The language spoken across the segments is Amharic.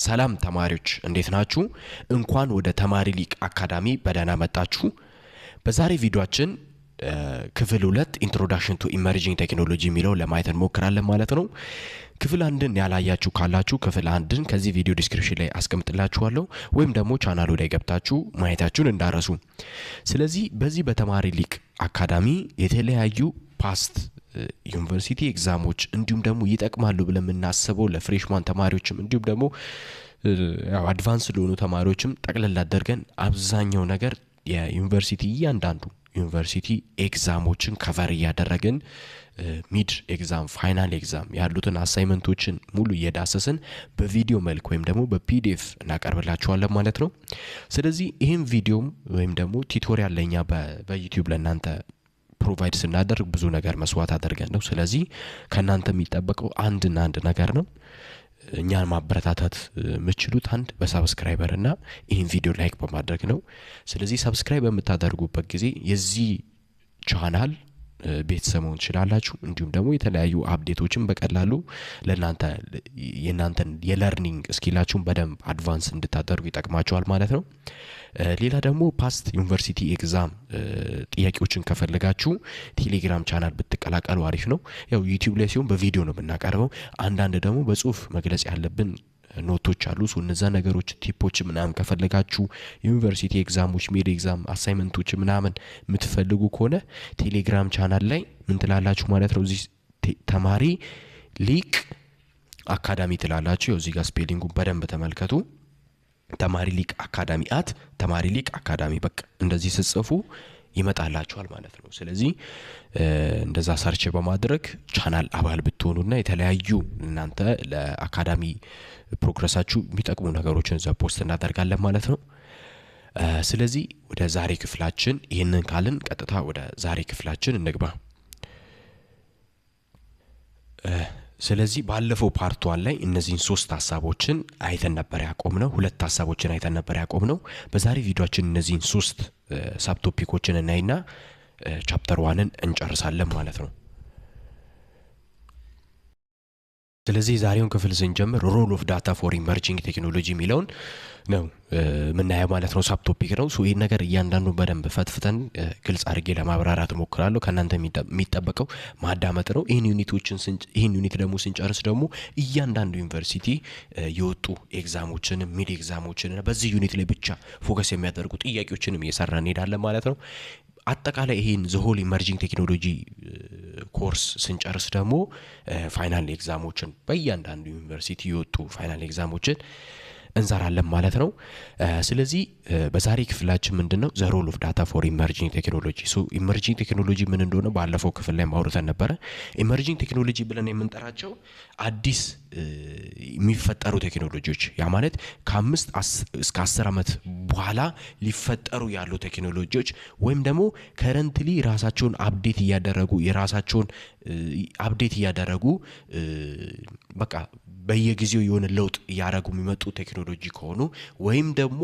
ሰላም ተማሪዎች እንዴት ናችሁ? እንኳን ወደ ተማሪ ሊቅ አካዳሚ በደህና መጣችሁ። በዛሬ ቪዲዮአችን ክፍል 2 ኢንትሮዳክሽን ቱ ኢመርጂንግ ቴክኖሎጂ የሚለው ለማየት እንሞክራለን ማለት ነው። ክፍል 1ን ያላያችሁ ካላችሁ ክፍል 1ን ከዚህ ቪዲዮ ዲስክሪፕሽን ላይ አስቀምጥላችኋለሁ ወይም ደግሞ ቻናሉ ላይ ገብታችሁ ማየታችሁን እንዳረሱ። ስለዚህ በዚህ በተማሪ ሊቅ አካዳሚ የተለያዩ ፓስት ዩኒቨርሲቲ ኤግዛሞች እንዲሁም ደግሞ ይጠቅማሉ ብለን የምናስበው ለፍሬሽማን ተማሪዎችም እንዲሁም ደግሞ ያው አድቫንስ ለሆኑ ተማሪዎችም ጠቅለል አድርገን አብዛኛው ነገር የዩኒቨርሲቲ እያንዳንዱ ዩኒቨርሲቲ ኤግዛሞችን ከቨር እያደረግን ሚድ ኤግዛም ፋይናል ኤግዛም ያሉትን አሳይመንቶችን ሙሉ እየዳሰስን በቪዲዮ መልክ ወይም ደግሞ በፒዲኤፍ እናቀርብላችኋለን ማለት ነው። ስለዚህ ይህም ቪዲዮም ወይም ደግሞ ቱቶሪያል ለኛ በዩቲዩብ ለእናንተ ፕሮቫይድ ስናደርግ ብዙ ነገር መስዋዕት አድርገን ነው። ስለዚህ ከእናንተ የሚጠበቀው አንድና አንድ ነገር ነው። እኛን ማበረታታት የምትችሉት አንድ በሳብስክራይበር እና ይህን ቪዲዮ ላይክ በማድረግ ነው። ስለዚህ ሳብስክራይብ በምታደርጉበት ጊዜ የዚህ ቻናል ቤተሰብ መሆን ትችላላችሁ። እንዲሁም ደግሞ የተለያዩ አፕዴቶችን በቀላሉ ለእናንተ የእናንተን የለርኒንግ ስኪላችሁን በደንብ አድቫንስ እንድታደርጉ ይጠቅማችኋል ማለት ነው። ሌላ ደግሞ ፓስት ዩኒቨርሲቲ ኤግዛም ጥያቄዎችን ከፈለጋችሁ ቴሌግራም ቻናል ብትቀላቀሉ አሪፍ ነው። ያው ዩቲዩብ ላይ ሲሆን በቪዲዮ ነው የምናቀርበው። አንዳንድ ደግሞ በጽሁፍ መግለጽ ያለብን ኖቶች አሉ። እነዛ ነገሮች ቲፖች ምናምን ከፈለጋችሁ ዩኒቨርሲቲ ኤግዛሞች ሚድ ኤግዛም አሳይመንቶች ምናምን የምትፈልጉ ከሆነ ቴሌግራም ቻናል ላይ ምን ትላላችሁ ማለት ነው። እዚህ ተማሪ ሊቅ አካዳሚ ትላላችሁ። ያው እዚህ ጋር ስፔሊንጉን በደንብ ተመልከቱ። ተማሪ ሊቅ አካዳሚ ተማሪ ሊቅ አካዳሚ በቃ እንደዚህ ስትጽፉ ይመጣላችኋል ማለት ነው። ስለዚህ እንደዛ ሰርች በማድረግ ቻናል አባል ብትሆኑና የተለያዩ እናንተ ለአካዳሚ ፕሮግረሳችሁ የሚጠቅሙ ነገሮችን እዛ ፖስት እናደርጋለን ማለት ነው። ስለዚህ ወደ ዛሬ ክፍላችን ይህንን ካልን ቀጥታ ወደ ዛሬ ክፍላችን እንግባ። ስለዚህ ባለፈው ፓርት 1 ላይ እነዚህን 3 ሐሳቦችን አይተን ነበር ያቆምነው። 2 ሐሳቦችን አይተን ነበር ያቆምነው። በዛሬ ቪዲዮአችን እነዚህን 3 ሳብ ቶፒኮችን እናይና ቻፕተር 1ን እንጨርሳለን ማለት ነው። ስለዚህ ዛሬውን ክፍል ስንጀምር ሮል ኦፍ ዳታ ፎር ኢመርጂንግ ቴክኖሎጂ የሚለውን ነው ምናየው ማለት ነው። ሳብ ቶፒክ ነው። ይሄን ነገር እያንዳንዱን በደንብ ፈትፍተን ግልጽ አድርጌ ለማብራራት እሞክራለሁ። ከእናንተ የሚጠበቀው ማዳመጥ ነው። ይህን ዩኒት ደግሞ ስንጨርስ ደግሞ እያንዳንዱ ዩኒቨርሲቲ የወጡ ኤግዛሞችን ሚድ ኤግዛሞችን በዚህ ዩኒት ላይ ብቻ ፎከስ የሚያደርጉ ጥያቄዎችንም እየሰራ እንሄዳለን ማለት ነው። አጠቃላይ ይሄን ዘሆል ኢመርጂንግ ቴክኖሎጂ ኮርስ ስንጨርስ ደግሞ ፋይናል ኤግዛሞችን በእያንዳንዱ ዩኒቨርሲቲ የወጡ ፋይናል ኤግዛሞችን እንሰራለን ማለት ነው። ስለዚህ በዛሬ ክፍላችን ምንድነው ዘ ሮል ኦፍ ዳታ ፎር ኢመርጂንግ ቴክኖሎጂ። ኢመርጂንግ ቴክኖሎጂ ምን እንደሆነ ባለፈው ክፍል ላይ ማውርተን ነበረ። ኢመርጂንግ ቴክኖሎጂ ብለን የምንጠራቸው አዲስ የሚፈጠሩ ቴክኖሎጂዎች ያ ማለት ከ5 እስከ 10 ዓመት በኋላ ሊፈጠሩ ያሉ ቴክኖሎጂዎች ወይም ደግሞ ከረንትሊ ራሳቸውን አፕዴት እያደረጉ የራሳቸውን አፕዴት እያደረጉ በቃ በየጊዜው የሆነ ለውጥ እያደረጉ የሚመጡ ቴክኖሎጂ ከሆኑ ወይም ደግሞ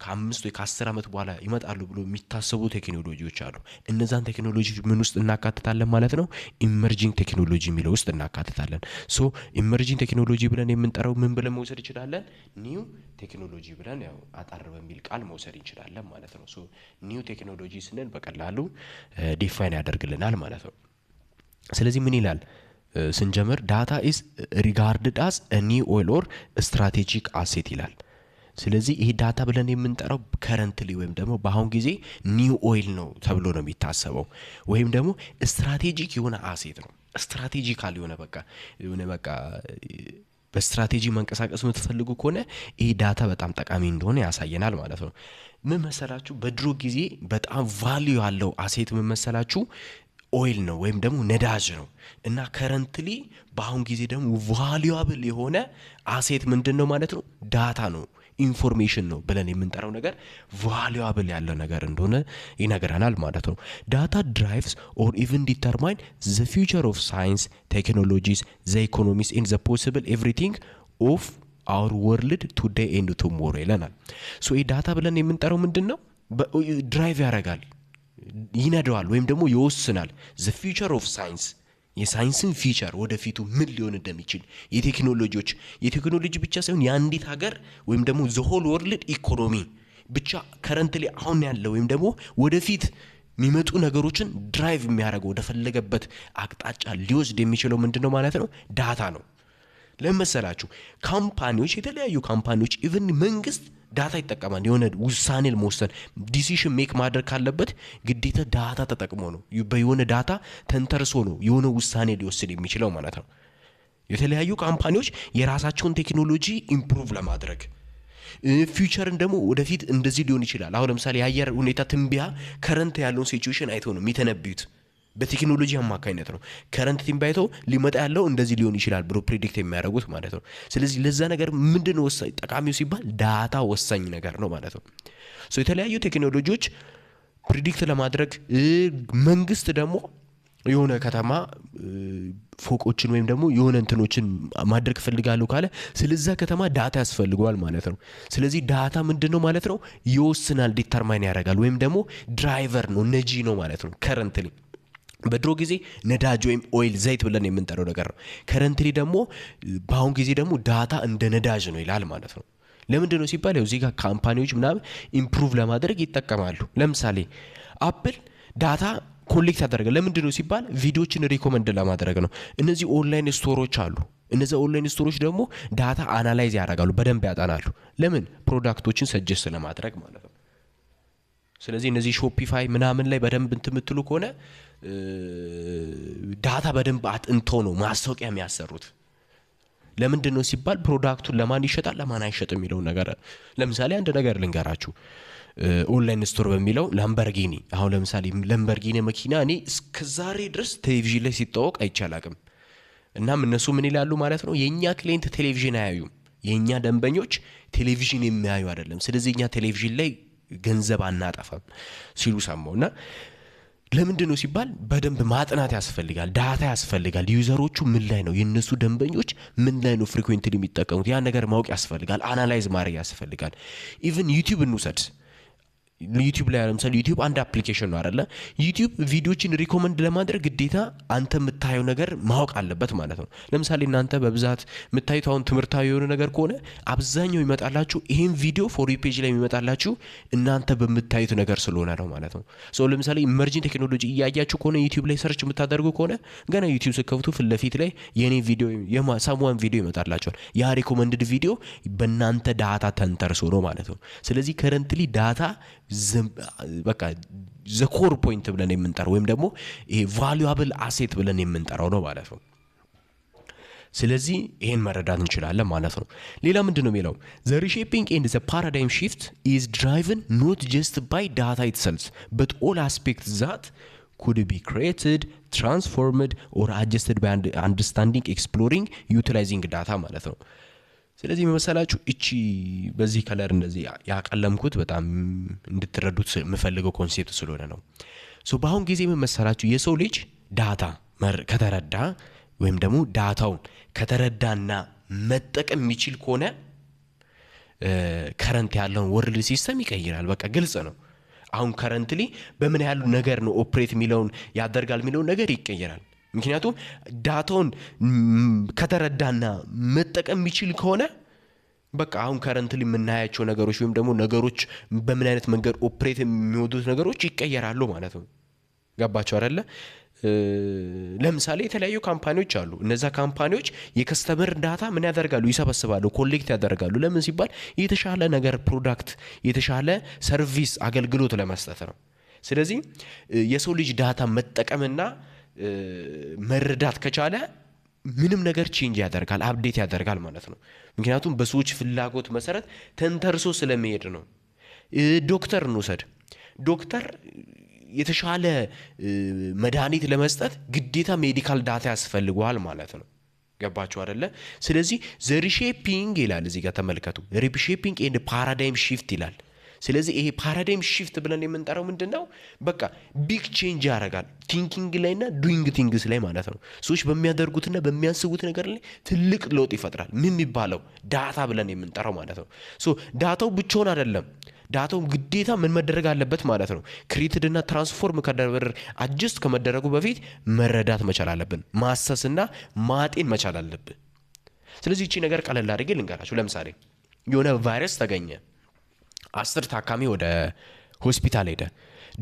ከ5 ወይ ከ10 ዓመት በኋላ ይመጣሉ ብሎ የሚታሰቡ ቴክኖሎጂዎች አሉ። እነዛን ቴክኖሎጂ ምን ውስጥ እናካትታለን ማለት ነው? ኢመርጂንግ ቴክኖሎጂ የሚለው ውስጥ እናካትታለን። ኢመርጂንግ ቴክኖሎጂ ብለን የምንጠራው ምን ብለን መውሰድ እንችላለን? ኒው ቴክኖሎጂ ብለን ያው አጣር በሚል ቃል መውሰድ እንችላለን ማለት ነው። ኒው ቴክኖሎጂ ስንል በቀላሉ ዲፋይን ያደርግልናል ማለት ነው። ስለዚህ ምን ይላል ስንጀምር ዳታ ኢዝ ሪጋርድድ አስ ኒው ኦይል ኦር ስትራቴጂክ አሴት ይላል። ስለዚህ ይሄ ዳታ ብለን የምንጠራው ከረንትሊ ወይም ደግሞ በአሁን ጊዜ ኒው ኦይል ነው ተብሎ ነው የሚታሰበው ወይም ደግሞ ስትራቴጂክ የሆነ አሴት ነው። ስትራቴጂካል የሆነ በቃ በስትራቴጂ መንቀሳቀስ የምትፈልጉ ከሆነ ይሄ ዳታ በጣም ጠቃሚ እንደሆነ ያሳየናል ማለት ነው። ምን መሰላችሁ? በድሮ ጊዜ በጣም ቫልዩ ያለው አሴት ምን መሰላችሁ? ኦይል ነው ወይም ደግሞ ነዳጅ ነው። እና ከረንትሊ በአሁን ጊዜ ደግሞ ቫልዩአብል የሆነ አሴት ምንድን ነው ማለት ነው? ዳታ ነው፣ ኢንፎርሜሽን ነው ብለን የምንጠራው ነገር ቫልዩአብል ያለ ነገር እንደሆነ ይነግረናል ማለት ነው። ዳታ ድራይቭስ ኦር ኢቭን ዲተርማይን ዘ ፊውቸር ኦፍ ሳይንስ ቴክኖሎጂስ ዘ ኢኮኖሚስ ኢን ዘ ፖሲብል ኤቭሪቲንግ ኦፍ አወር ወርልድ ቱዴይ ኤንድ ቱሞሮ ይለናል። ይህ ዳታ ብለን የምንጠራው ምንድን ነው? ድራይቭ ያደርጋል፣ ይነደዋል ወይም ደግሞ ይወስናል። ዘ ፊውቸር ኦፍ ሳይንስ የሳይንስን ፊቸር ወደፊቱ ምን ሊሆን እንደሚችል የቴክኖሎጂ ብቻ ሳይሆን የአንዲት ሀገር ወይም ደግሞ ዘሆል ወርልድ ኢኮኖሚ ብቻ ከረንትሊ አሁን ያለው ወይም ደግሞ ወደፊት የሚመጡ ነገሮችን ድራይቭ የሚያደርገው ወደ ፈለገበት አቅጣጫ ሊወስድ የሚችለው ምንድነው ማለት ነው? ዳታ ነው። ለመሰላችሁ ካምፓኒዎች፣ የተለያዩ ካምፓኒዎች ኢቭን መንግስት ዳታ ይጠቀማል። የሆነ ውሳኔ ለመወሰን ዲሲሽን ሜክ ማድረግ ካለበት ግዴታ ዳታ ተጠቅሞ ነው። በየሆነ ዳታ ተንተርሶ ነው የሆነ ውሳኔ ሊወስድ የሚችለው ማለት ነው። የተለያዩ ካምፓኒዎች የራሳቸውን ቴክኖሎጂ ኢምፕሩቭ ለማድረግ ፊውቸርን ደግሞ ወደፊት እንደዚህ ሊሆን ይችላል። አሁን ለምሳሌ የአየር ሁኔታ ትንበያ ከረንት ያለውን ሲቹዌሽን አይተው ነው የሚተነብዩት። በቴክኖሎጂ አማካኝነት ነው ከረንት ትንበያው ሊመጣ ያለው እንደዚህ ሊሆን ይችላል ብሎ ፕሬዲክት የሚያደርጉት ማለት ነው። ስለዚህ ለዛ ነገር ምንድነው ወሳኝ ጠቃሚው ሲባል ዳታ ወሳኝ ነገር ነው ማለት ነው። ሶ የተለያዩ ቴክኖሎጂዎች ፕሬዲክት ለማድረግ መንግስት ደግሞ የሆነ ከተማ ፎቆችን ወይም ደግሞ የሆነ እንትኖችን ማድረግ ፈልጋለሁ ካለ ስለዛ ከተማ ዳታ ያስፈልገዋል ማለት ነው። ስለዚህ ዳታ ምንድነው ማለት ነው? ይወስናል፣ ዲተርማይን ያደርጋል ወይም ደግሞ ድራይቨር ነው፣ ነጂ ነው ማለት ነው። ከረንትሊ በድሮ ጊዜ ነዳጅ ወይም ኦይል ዘይት ብለን የምንጠራው ነገር ነው። ከረንትሊ ደግሞ በአሁን ጊዜ ደግሞ ዳታ እንደ ነዳጅ ነው ይላል ማለት ነው። ለምንድን ነው ሲባል እዚህ ጋር ካምፓኒዎች ምናምን ኢምፕሩቭ ለማድረግ ይጠቀማሉ። ለምሳሌ አፕል ዳታ ኮሌክት ያደርጋል። ለምንድን ነው ሲባል ቪዲዮችን ሪኮመንድ ለማድረግ ነው። እነዚህ ኦንላይን ስቶሮች አሉ። እነዚህ ኦንላይን ስቶሮች ደግሞ ዳታ አናላይዝ ያደርጋሉ፣ በደንብ ያጠናሉ። ለምን? ፕሮዳክቶችን ሰጀስት ለማድረግ ማለት ነው። ስለዚህ እነዚህ ሾፒፋይ ምናምን ላይ በደንብ እንትምትሉ ከሆነ ዳታ በደንብ አጥንቶ ነው ማስታወቂያ የሚያሰሩት። ለምንድን ነው ሲባል ፕሮዳክቱን ለማን ይሸጣል ለማን አይሸጥም የሚለው ነገር። ለምሳሌ አንድ ነገር ልንገራችሁ። ኦንላይን ስቶር በሚለው ላምበርጊኒ፣ አሁን ለምሳሌ ላምበርጊኒ መኪና እኔ እስከዛሬ ድረስ ቴሌቪዥን ላይ ሲታወቅ አይቻላቅም። እናም እነሱ ምን ይላሉ ማለት ነው? የኛ ክሊየንት ቴሌቪዥን አያዩም፣ የኛ ደንበኞች ቴሌቪዥን የሚያዩ አይደለም፣ ስለዚህ እኛ ቴሌቪዥን ላይ ገንዘብ አናጠፋም ሲሉ ሰማውና ለምንድን ነው ሲባል በደንብ ማጥናት ያስፈልጋል፣ ዳታ ያስፈልጋል። ዩዘሮቹ ምን ላይ ነው፣ የነሱ ደንበኞች ምን ላይ ነው ፍሪኩዌንትሊ የሚጠቀሙት፣ ያ ነገር ማወቅ ያስፈልጋል፣ አናላይዝ ማድረግ ያስፈልጋል። ኢቭን ዩቲዩብ እንውሰድ። ዩቲዩብ ላይ ለምሳሌ ዩቲዩብ አንድ አፕሊኬሽን ነው አይደለ? ዩቲዩብ ቪዲዮችን ሪኮመንድ ለማድረግ ግዴታ አንተ የምታየው ነገር ማወቅ አለበት ማለት ነው። ለምሳሌ እናንተ በብዛት የምታዩት አሁን ትምህርታዊ የሆነ ነገር ከሆነ አብዛኛው ይመጣላችሁ፣ ይሄን ቪዲዮ ፎር ዩ ፔጅ ላይ የሚመጣላችሁ እናንተ በምታዩት ነገር ስለሆነ ነው ማለት ነው። ሶ ለምሳሌ ኢመርጂንግ ቴክኖሎጂ እያያችሁ ከሆነ ዩቲዩብ ላይ ሰርች የምታደርጉ ከሆነ ገና ዩቲዩብ ስትከፍቱ ፊት ለፊት ላይ የኔ ቪዲዮ የሳሙዋን ቪዲዮ ይመጣላችኋል። ያ ሪኮመንድድ ቪዲዮ በእናንተ ዳታ ተንተርሶ ነው ማለት ነው። ስለዚህ ከረንትሊ ዳታ በቃ ዘኮር ፖይንት ብለን የምንጠራው ወይም ደግሞ ይሄ ቫሉያብል አሴት ብለን የምንጠራው ነው ማለት ነው። ስለዚህ ይሄን መረዳት እንችላለን ማለት ነው። ሌላ ምንድነው የሚለው? the reshaping and the paradigm shift is driven not just by data itself but all aspects that could be created, transformed or adjusted by understanding, exploring, utilizing data ማለት ነው። ስለዚህ መሰላችሁ እቺ በዚህ ከለር እንደዚህ ያቀለምኩት በጣም እንድትረዱት የምፈልገው ኮንሴፕት ስለሆነ ነው። ሶ በአሁን ጊዜ መሰላችሁ የሰው ልጅ ዳታ ከተረዳ ወይም ደግሞ ዳታውን ከተረዳና መጠቀም የሚችል ከሆነ ከረንት ያለውን ወርልድ ሲስተም ይቀይራል። በቃ ግልጽ ነው። አሁን ከረንትሊ በምን ያህል ነገር ነው ኦፕሬት የሚለውን ያደርጋል የሚለውን ነገር ይቀየራል። ምክንያቱም ዳታውን ከተረዳና መጠቀም የሚችል ከሆነ በቃ አሁን ከረንትሊ የምናያቸው ነገሮች ወይም ደግሞ ነገሮች በምን አይነት መንገድ ኦፕሬት የሚወዱት ነገሮች ይቀየራሉ ማለት ነው። ገባችሁ አይደለ? ለምሳሌ የተለያዩ ካምፓኒዎች አሉ። እነዛ ካምፓኒዎች የከስተመር ዳታ ምን ያደርጋሉ? ይሰበስባሉ፣ ኮሌክት ያደርጋሉ። ለምን ሲባል የተሻለ ነገር ፕሮዳክት፣ የተሻለ ሰርቪስ፣ አገልግሎት ለመስጠት ነው። ስለዚህ የሰው ልጅ ዳታ መጠቀምና መረዳት ከቻለ ምንም ነገር ቼንጅ ያደርጋል፣ አፕዴት ያደርጋል ማለት ነው። ምክንያቱም በሰዎች ፍላጎት መሰረት ተንተርሶ ስለሚሄድ ነው። ዶክተር እንውሰድ። ዶክተር የተሻለ መድኃኒት ለመስጠት ግዴታ ሜዲካል ዳታ ያስፈልገዋል ማለት ነው። ገባችሁ አይደለ? ስለዚህ ዘ ሪሼፒንግ ይላል እዚህ ጋር ተመልከቱ። ሪሼፒንግ ኤንድ ፓራዳይም ሺፍት ይላል። ስለዚህ ይሄ ፓራዳይም ሺፍት ብለን የምንጠራው ምንድነው? በቃ ቢግ ቼንጅ ያደርጋል ቲንኪንግ ላይና ዱይንግ ቲንግስ ላይ ማለት ነው። ሰዎች በሚያደርጉትና በሚያስቡት ነገር ላይ ትልቅ ለውጥ ይፈጥራል። ምን የሚባለው ዳታ ብለን የምንጠራው ማለት ነው። ሶ ዳታው ብቻውን አይደለም። ዳታው ግዴታ ምን መደረግ አለበት ማለት ነው ክሬትድ እና ትራንስፎርም አጀስት ከመደረጉ በፊት መረዳት መቻል አለብን ማሰስና ማጤን መቻል አለብን ስለዚህ እቺ ነገር ቀለል አድርጌ ልንገራችሁ ለምሳሌ የሆነ ቫይረስ ተገኘ 10 ታካሚ ወደ ሆስፒታል ሄደ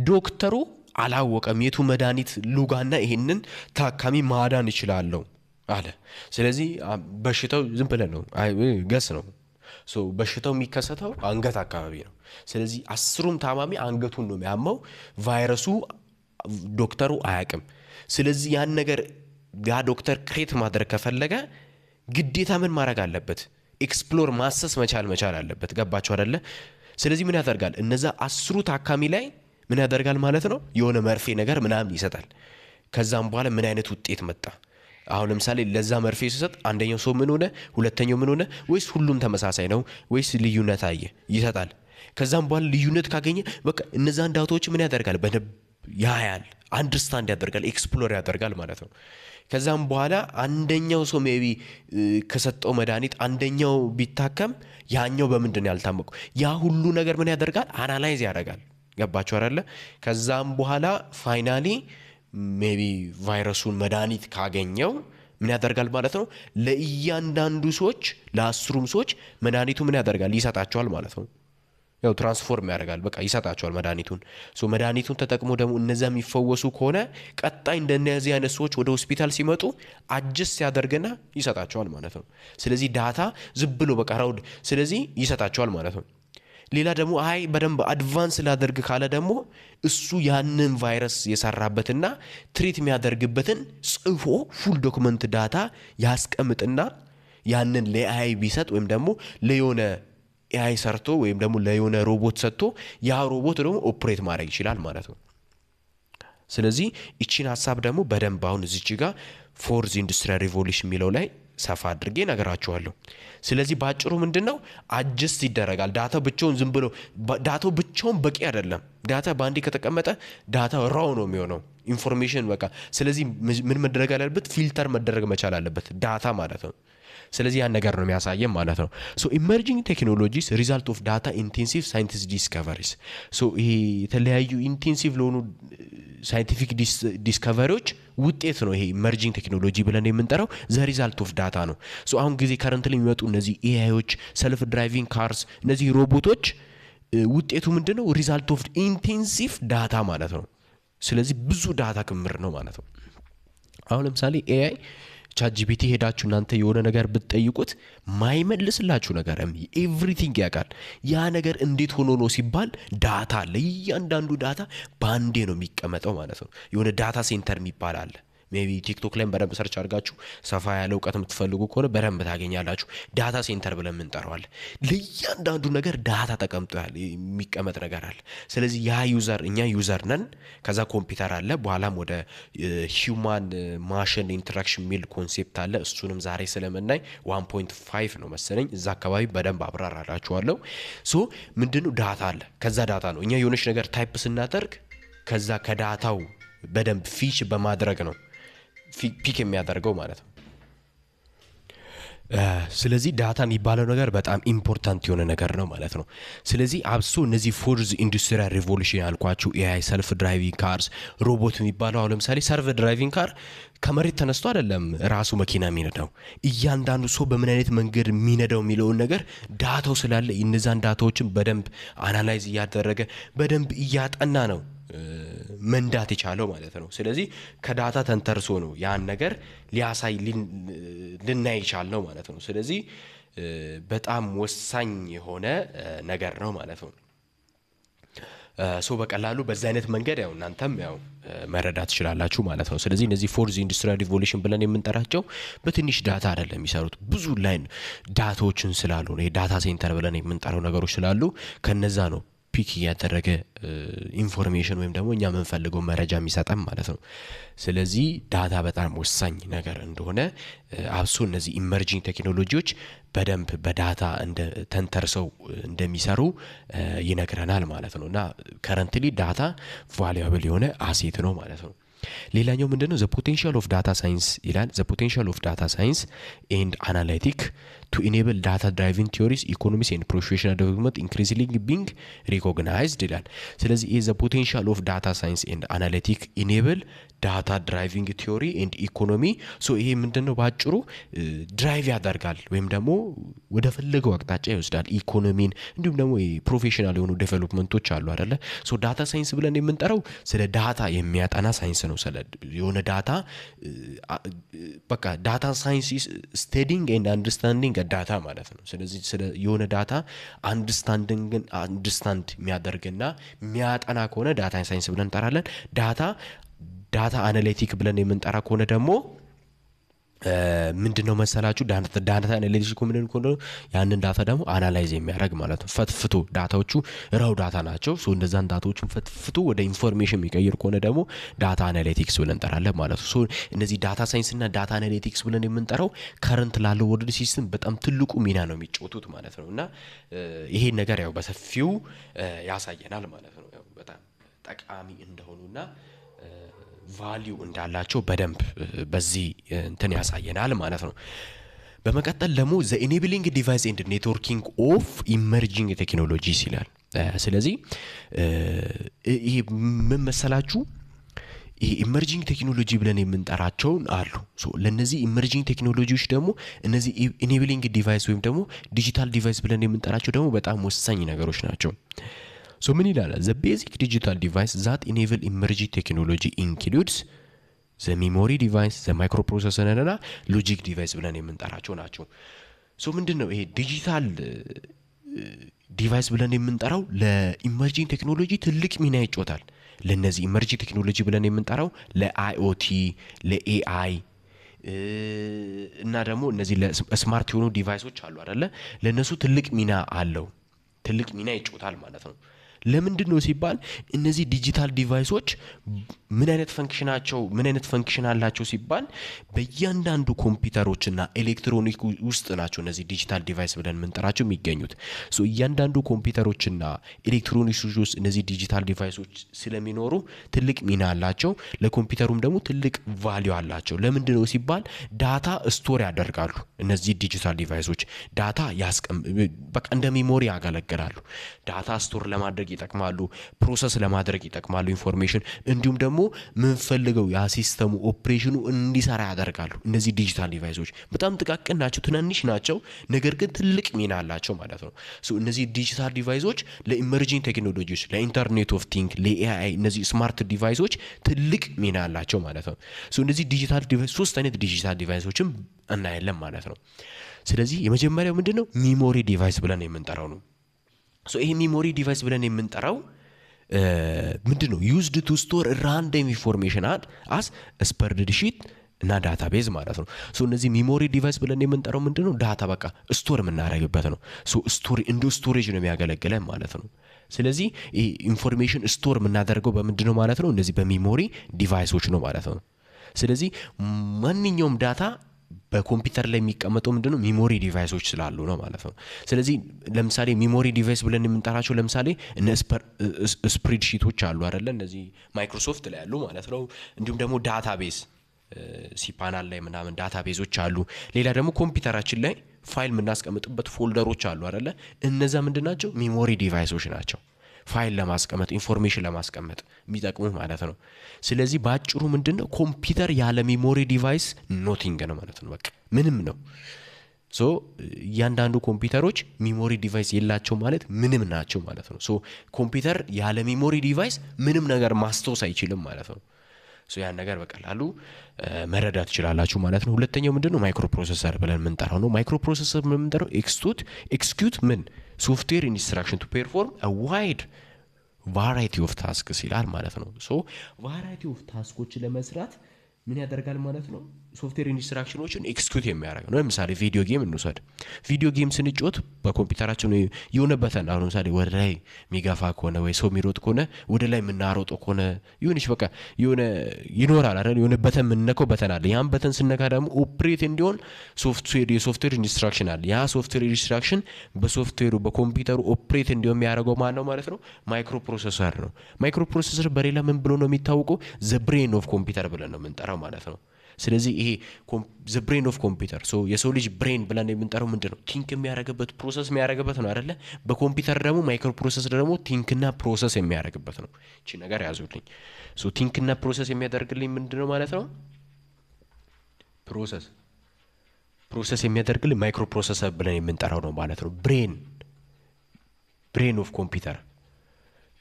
ዶክተሩ አላወቀም የቱ መድኃኒት ሉጋና ይሄንን ታካሚ ማዳን ይችላል አለ ስለዚህ በሽታው ዝም ብለ ነው ገስ ነው ሶ በሽታው የሚከሰተው አንገት አካባቢ ነው ስለዚህ 10ሩም ታማሚ አንገቱን ነው የሚያመው ቫይረሱ ዶክተሩ አያውቅም ስለዚህ ያን ነገር ያ ዶክተር ክሬት ማድረግ ከፈለገ ግዴታ ምን ማድረግ አለበት ኤክስፕሎር ማሰስ መቻል አለበት ገባችሁ አይደለ ስለዚህ ምን ያደርጋል እነዛ 10ሩ ታካሚ ላይ ምን ያደርጋል ማለት ነው የሆነ መርፌ ነገር ምናምን ይሰጣል ከዛም በኋላ ምን አይነት ውጤት መጣ አሁን ለምሳሌ ለዛ መርፌ ሲሰጥ አንደኛው ሰው ምን ሆነ ሁለተኛው ምን ሆነ ወይስ ሁሉም ተመሳሳይ ነው ወይስ ልዩነት አየ ይሰጣል ከዛም በኋላ ልዩነት ካገኘ በቃ እነዛን ዳታዎች ምን ያደርጋል በደብ ያያል አንደርስታንድ ያደርጋል ኤክስፕሎር ያደርጋል ማለት ነው ከዛም በኋላ አንደኛው ሰው ሜቢ ከሰጠው መድኃኒት አንደኛው ቢታከም ያኛው በምንድን ያልታመቁ ያ ሁሉ ነገር ምን ያደርጋል አናላይዝ ያደርጋል ገባችሁ አይደለ ከዛም በኋላ ፋይናሊ ሜቢ ቫይረሱን መድኃኒት ካገኘው ምን ያደርጋል ማለት ነው ለእያንዳንዱ ሰዎች ለ10ሩም ሰዎች መድኃኒቱ ምን ያደርጋል ይሰጣቸዋል ማለት ነው ያው ትራንስፎርም ያደርጋል በቃ ይሰጣቸዋል መድኃኒቱን ሶ መድኃኒቱን ተጠቅሞ ደግሞ እነዛ የሚፈወሱ ከሆነ ቀጣይ እንደነዚህ አይነት ሰዎች ወደ ሆስፒታል ሲመጡ አጀስት ያደርግና ይሰጣቸዋል ማለት ነው ስለዚህ ዳታ ዝም ብሎ በቃ ራውድ ስለዚህ ይሰጣቸዋል ማለት ነው ሌላ ደግሞ አይ በደንብ አድቫንስ ላደርግ ካለ ደግሞ እሱ ያንን ቫይረስ የሰራበትና ትሪት የሚያደርግበትን ጽፎ ፉል ዶክመንት ዳታ ያስቀምጥና ያንን ለአይ ቢሰጥ ወይም ደግሞ ለዮነ ኤአይ ሰርቶ ወይም ደግሞ ለዮነ ሮቦት ሰጥቶ ያ ሮቦት ደግሞ ኦፕሬት ማድረግ ይችላል ማለት ነው ስለዚህ እቺን ሐሳብ ደግሞ በደንብ አሁን እዚች ጋር ፎርዝ ኢንዱስትሪያል ሪቮሉሽን ሚለው ላይ ሰፋ አድርጌ ነገራችኋለሁ ስለዚህ ባጭሩ ምንድነው አጀስት ይደረጋል ዳታ ብቻውን ዝም ብሎ ዳታው ብቻውን በቂ አይደለም ዳታ ባንዲ ከተቀመጠ ዳታ ራው ነው የሚሆነው ኢንፎርሜሽን በቃ ስለዚህ ምን መደረግ አለበት ፊልተር መደረግ መቻል አለበት ዳታ ማለት ነው ስለዚህ ያን ነገር ነው የሚያሳየን ማለት ነው ሶ ኢመርጂንግ ቴክኖሎጂስ ሪዛልት ኦፍ ዳታ ኢንቴንሲቭ ሳይንቲስት ዲስከቨሪስ ሶ ይሄ የተለያዩ ኢንቴንሲቭ ለሆኑ ሳይንቲፊክ ዲስከቨሪዎች ውጤት ነው ይሄ ኢመርጂንግ ቴክኖሎጂ ብለን የምንጠራው ዘ ሪዛልት ኦፍ ዳታ ነው ሶ አሁን ጊዜ ከረንትሊ የሚመጡ እነዚህ ኤአይዎች ሰልፍ ድራይቪንግ ካርስ እነዚህ ሮቦቶች ውጤቱ ምንድነው ሪዛልት ኦፍ ኢንቴንሲቭ ዳታ ማለት ነው ስለዚህ ብዙ ዳታ ክምር ነው ማለት ነው አሁን ለምሳሌ ኤአይ ቻትጂፒቲ ሄዳችሁ እናንተ የሆነ ነገር ብትጠይቁት ማይመልስላችሁ ነገር ኤቭሪቲንግ ያውቃል ያ ነገር እንዴት ሆኖ ነው ሲባል ዳታ አለ እያንዳንዱ ዳታ ባንዴ ነው የሚቀመጠው ማለት ነው የሆነ ዳታ ሴንተር የሚባል አለ ሜቢ ቲክቶክ ላይ በደንብ ሰርች አድርጋችሁ ሰፋ ያለ ዕውቀት የምትፈልጉ ከሆነ በደንብ ታገኛላችሁ ዳታ ሴንተር ብለን እንጠራዋል ለእያንዳንዱ ነገር ዳታ ተቀምጧል የሚቀመጥ ነገር አለ ስለዚህ ያ ዩዘር እኛ ዩዘር ነን ከዛ ኮምፒውተር አለ በኋላም ወደ ሂውማን ማሽን ኢንተራክሽን ሚል ኮንሴፕት አለ እሱንም ዛሬ ስለምናይ 1.5 ነው መሰለኝ እዛ አካባቢ በደንብ አብራራላችኋለሁ ሶ ምንድነው ዳታ አለ ከዛ ዳታ ነው እኛ የሆነች ነገር ታይፕ ስናደርግ ከዛ ከዳታው በደንብ ፊች በማድረግ ነው ፒክ የሚያደርገው ማለት ነው ስለዚህ ዳታ የሚባለው ነገር በጣም ኢምፖርታንት የሆነ ነገር ነው ማለት ነው ስለዚህ አብሶ እነዚህ ፎርዝ ኢንዱስትሪያል ሪቮሉሽን ያልኳችሁ ኤአይ ሰልፍ ድራይቪንግ ካርስ ሮቦት የሚባለው አሁን ለምሳሌ ሰልፍ ድራይቪንግ ካር ከመሬት ተነስቶ አይደለም ራሱ መኪና የሚነዳው እያንዳንዱ ሰው በምን አይነት መንገድ የሚነዳው የሚለውን ነገር ዳታው ስላለ እነዛን ዳታዎችን በደንብ አናላይዝ እያደረገ በደንብ እያጠና ነው መንዳት ይቻለው ማለት ነው ስለዚህ ከዳታ ተንተርሶ ነው ያን ነገር ሊያሳይ ልናይ ይቻለው ማለት ነው ስለዚህ በጣም ወሳኝ የሆነ ነገር ነው ማለት ነው ሶ በቀላሉ በዛ አይነት መንገድ ያው እናንተም ያው መረዳት ይችላልላችሁ ማለት ነው ስለዚህ እነዚህ ፎርዝ ኢንዱስትሪያል ሪቮሉሽን ብለን የምንጠራቸው በትንሽ ዳታ አይደለም የሚሰሩት ብዙ ላይን ዳታዎችን ስላሉ ነው ዳታ ሴንተር ብለን የምንጠራው ነገሮች ስላሉ ከነዛ ነው ፒክ ያደረገ ኢንፎርሜሽን ወይም ደግሞ እኛ የምንፈልገው መረጃ የሚሰጠን ማለት ነው ስለዚህ ዳታ በጣም ወሳኝ ነገር እንደሆነ አብሶ እነዚህ ኢመርጂንግ ቴክኖሎጂዎች በደንብ በዳታ ተንተርሰው እንደሚሰሩ ይነግረናል ማለት ነውና ከረንትሊ ዳታ ቫልዩአብል የሆነ አሴት ነው ማለት ነው ሌላኛው ምንድነው ዘ ፖቴንሻል ኦፍ ዳታ ሳይንስ ይላል። ዘ ፖቴንሻል ኦፍ ዳታ ሳይንስ ኤንድ አናላይቲክ ቱ ኢኔብል ዳታ ድራይቪንግ ቲዮሪስ ኢኮኖሚክስ ኤንድ ፕሮፌሽናል ዴቨሎፕመንት ኢንክሪዚንግሊ ቢንግ ሪኮግናይዝድ ይላል። ስለዚህ ዘ ፖቴንሻል ኦፍ ዳታ ሳይንስ ኤንድ አናላይቲክ ኢኔብል ዳታ ድራይቪንግ ቲዮሪ ኤንድ ኢኮኖሚ ሶ ይሄ ምንድነው ባጭሩ ድራይቭ ያደርጋል ወይም ደግሞ ወደ ፈለገው አቅጣጫ ይወስዳል ኢኮኖሚን እንዲሁም ደግሞ ፕሮፌሽናል የሆኑ ዴቨሎፕመንቶች አሉ አይደለ ሶ ዳታ ሳይንስ ብለን የምንጠራው ስለ ዳታ የሚያጠና ሳይንስ ነው ስለ የሆነ ዳታ በቃ ዳታ ሳይንስ ስታዲንግ ኤንድ አንደርስታንዲንግ ዳታ ማለት ነው ስለዚህ ስለ የሆነ ዳታ አንደርስታንድ የሚያደርግና የሚያጠና ከሆነ ዳታ ሳይንስ ብለን እንጠራለን ዳታ አናሊቲክ ብለን የምንጠራ ከሆነ ደግሞ ምንድነው መሰላችሁ ዳታ አናሊቲክ ምንድነው ከሆነ ያንን ዳታ ደግሞ አናላይዝ የሚያደርግ ማለት ነው ፈትፍቶ ዳታዎቹ ራው ዳታ ናቸው ሶ እንደዛን ዳታዎቹን ፈትፍቶ ወደ ኢንፎርሜሽን የሚቀይር ከሆነ ደግሞ ዳታ አናሊቲክስ ብለን እንጠራለን ማለት ነው ሶ እነዚህ ዳታ ሳይንስ እና ዳታ አናሊቲክስ ብለን የምንጠራው ከረንት ላለው ወርልድ ሲስተም በጣም ትልቁ ሚና ነው የሚጫወቱት ማለት ነውና ይሄን ነገር ያው በሰፊው ያሳየናል ማለት ነው ያው በጣም ጠቃሚ እንደሆኑና ቫልዩ እንዳላቸው በደንብ በዚህ እንትን ያሳየናል ማለት ነው በመቀጠል ደግሞ the enabling device and networking of emerging technologies ይላል ስለዚህ ይሄ ምን መሰላችሁ ይሄ ኢመርጂንግ ቴክኖሎጂ ብለን የምንጠራቸው አሉ ሶ ለነዚህ ኢመርጂንግ ቴክኖሎጂዎች ደግሞ እነዚህ ኢኔብሊንግ ዲቫይስ ወይም ደግሞ ዲጂታል ዲቫይስ ብለን የምንጠራቸው ደግሞ በጣም ወሳኝ ነገሮች ናቸው So ምን ይላል the basic digital device that enable emerging technology includes the memory device the microprocessor እና logic device ብለን የምንጠራቸው ናቸው so ምንድነው ይሄ ዲጂታል ዲቫይስ ብለን የምንጠራው ለኢመርጂንግ ቴክኖሎጂ ትልቅ ሚና ይጫወታል ለነዚህ ኢመርጂንግ ቴክኖሎጂ ብለን የምንጠራው ለአይኦቲ ለኤአይ እና ደግሞ እነዚህ ለስማርት የሆኑ ዲቫይሶች አሉ አይደለ ለነሱ ትልቅ ሚና አለው ትልቅ ሚና ይጫወታል ማለት ነው ለምንድነው ሲባል እነዚህ ዲጂታል ዲቫይሶች ምን አይነት ፈንክሽን አላቸው ሲባል በእያንዳንዱ ኮምፒውተሮችና ኤሌክትሮኒክ ውስጥ ናቸው እነዚህ ዲጂታል ዲቫይስ ብለን የምንጠራቸው የሚገኙት ሶ እያንዳንዱ ኮምፒውተሮችና ኤሌክትሮኒክስ ውስጥ እነዚህ ዲጂታል ዲቫይሶች ስለሚኖሩ ትልቅ ሚና አላቸው ለኮምፒውተሩም ደግሞ ትልቅ ቫልዩ አላቸው ለምንድነው ሲባል ዳታ ስቶር ያደርጋሉ እነዚህ ዲጂታል ዲቫይሶች ዳታ በቃ እንደ ሜሞሪ ያገለግላሉ ዳታ ስቶር ለማድረግ ይጠቅማሉ ፕሮሰስ ለማድረግ ይጠቅማሉ ኢንፎርሜሽን እንዲሁም ደግሞ ምን ፈልገው ያ ሲስተሙ ኦፕሬሽኑ እንዲሰራ ያደርጋሉ እነዚህ ዲጂታል ዲቫይሶች በጣም ጥቃቅን ናቸው ትናንሽ ናቸው ነገር ግን ትልቅ ሚና አላቸው ማለት ነው ሶ እነዚህ ዲጂታል ዲቫይሶች ለኢመርጂንግ ቴክኖሎጂስ ለኢንተርኔት ኦፍ ቲንግ ለኤአይ እነዚህ ስማርት ዲቫይሶች ትልቅ ሚና አላቸው ማለት ነው ሶ እነዚህ ዲጂታል ዲቫይስ ሶስት አይነት ዲጂታል ዲቫይሶችም እናያለን ማለት ነው ስለዚህ የመጀመሪያው ምንድነው ሚሞሪ ዲቫይስ ብለን የምንጠራው ነው so ይሄ ሚሞሪ ዲቫይስ ብለን የምንጠራው ምንድነው used to store random information as spreadsheet እና ዳታቤዝ ማለት ነው ሶ እነዚህ ሚሞሪ ዲቫይስ ብለን የምንጠራው ምንድነው ዳታ በቃ ስቶር የምናደርግበት ነው ሶ ስቶሬጅ ነው የሚያገለግለን ማለት ነው ስለዚህ ይሄ ኢንፎርሜሽን ስቶር የምናደርገው በምንድነው ማለት ነው እነዚህ በሚሞሪ ዲቫይሶች ነው ማለት ነው ስለዚህ ማንኛውም ዳታ በኮምፒውተር ላይ የሚቀመጠው ምንድነው ሚሞሪ ዲቫይሶች ስላሉ ነው ማለት ነው ስለዚህ ለምሳሌ ሚሞሪ ዲቫይስ ብለን የምንጠራቸው ለምሳሌ እነ ስፕሬድሺቶች አሉ አይደለ እነዚህ ማይክሮሶፍት ላይ ያሉ ማለት ነው እንዲሁም ደግሞ ዳታቤዝ ሲፓናል ላይ ምናምን ዳታቤዞች አሉ ሌላ ደግሞ ኮምፒውተራችን ላይ ፋይል የምናስቀምጥበት ፎልደሮች አሉ አይደለ እነዛ ምንድናቸው ሚሞሪ ዲቫይሶች ናቸው ፋይል ለማስቀመጥ ኢንፎርሜሽን ለማስቀመጥ የሚጠቅሙ ማለት ነው ስለዚህ ባጭሩ ምንድነው ኮምፒውተር ያለ ሚሞሪ ዲቫይስ ኖቲንግ ነው ማለት ነው በቃ ምንም ነው ሶ ያንዳንዱ ኮምፒውተሮች ሚሞሪ ዲቫይስ የላቸው ማለት ምንም ናቸው ማለት ነው ሶ ኮምፒውተር ያለ ሚሞሪ ዲቫይስ ምንም ነገር ማስታወስ አይችልም ማለት ነው ሶ ያን ነገር በቀላሉ መረዳት ይችላልላችሁ ማለት ነው ሁለተኛው ምንድነው ማይክሮ ፕሮሰሰር ብለን የምንጠራው ነው ማይክሮ ፕሮሰሰር የምንጠራው ኤክስኪዩት ምን ሶፍትዌር ኢንስትራክሽን ቱ ፐርፎርም አ ዋይድ ቫራይቲ ኦፍ ታስክስ ይላል ማለት ነው ሶ ቫራይቲ ኦፍ ታስኮች ለመስራት ምን ያደርጋል ማለት ነው? ሶፍትዌር ኢንስትራክሽኖችን ኤክስኪዩት የሚያደርግ ነው። ለምሳሌ ቪዲዮ ጌም እንውሰድ። ቪዲዮ ጌም ስንጮት በኮምፒውተራችን የሆነ በተን አሁን ለምሳሌ ወደ ላይ የሚገፋ ከሆነ ወይ ሰው የሚሮጥ ከሆነ ወደ ላይ የምናሮጠው ከሆነ ይሁንሽ በቃ የሆነ ይኖራል አይደል? የሆነ በተን የምንነካው በተን አለ። ያን በተን ስነካ ደግሞ ኦፕሬት እንዲሆን የሶፍትዌር ኢንስትራክሽን አለ። ያ ሶፍትዌር ኢንስትራክሽን በሶፍትዌሩ በኮምፒውተሩ ኦፕሬት እንዲሆን የሚያደርገው ማን ነው ማለት ነው? ማይክሮ ፕሮሰሰር ነው። ማይክሮ ፕሮሰሰር በሌላ ምን ብሎ ነው የሚታወቀው? ዘ ብሬን ኦፍ ኮምፒውተር ብለን ነው የምንጠራው ማለት ነው። ስለዚህ ይሄ ዘ ብሬን ኦፍ ኮምፒውተር የሰው ልጅ ብሬን ብለን የምንጠራው ምንድን ነው? ቲንክ የሚያደርግበት ፕሮሰስ የሚያደርግበት ነው አይደለ? በኮምፒውተር ደግሞ ማይክሮ ፕሮሰሰር ደግሞ ቲንክና ፕሮሰስ የሚያደርግበት ነው። እቺ ነገር ያዙልኝ። ቲንክና ፕሮሰስ የሚያደርግልኝ ምንድን ነው ማለት ነው? ፕሮሰስ የሚያደርግልኝ ማይክሮ ፕሮሰሰር ብለን የምንጠራው ነው ማለት ነው። ብሬን ኦፍ ኮምፒውተር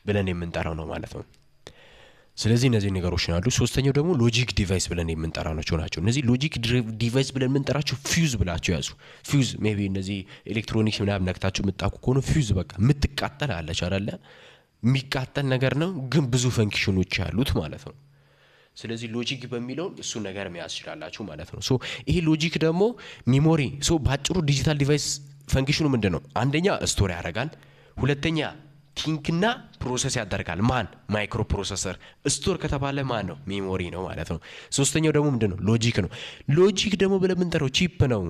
ብለን የምንጠራው ነው ማለት ነው። ስለዚህ እነዚህ ነገሮች አሉ። ሶስተኛው ደግሞ ሎጂክ ዲቫይስ ብለን የምንጠራቸው ናቸው። እነዚህ ሎጂክ ዲቫይስ ብለን የምንጠራቸው ፊውዝ ብላቸው ያዙ። ፊውዝ ሜቢ እነዚህ ኤሌክትሮኒክስ ምናምን ነክታቸው የምታውቁ ከሆነ ፊውዝ በቃ የምትቃጠል አለች አይደለ? የሚቃጠል ነገር ነው ግን ብዙ ፈንክሽኖች ያሉት ማለት ነው። ስለዚህ ሎጂክ በሚለው እሱ ነገር መያዝ ይችላላችሁ ማለት ነው። ይሄ ሎጂክ ደግሞ ሚሞሪ በአጭሩ ዲጂታል ዲቫይስ ፈንክሽኑ ምንድን ነው? አንደኛ ስቶር ያደርጋል። ሁለተኛ ቲንክና ፕሮሰስ ያደርጋል። ማን? ማይክሮ ፕሮሰሰር። ስቶር ከተባለ ማን ነው? ሜሞሪ ነው ማለት ነው። ሶስተኛው ደግሞ ምንድን ነው? ሎጂክ ነው። ሎጂክ ደግሞ ብለን የምንጠራው ቺፕ ነው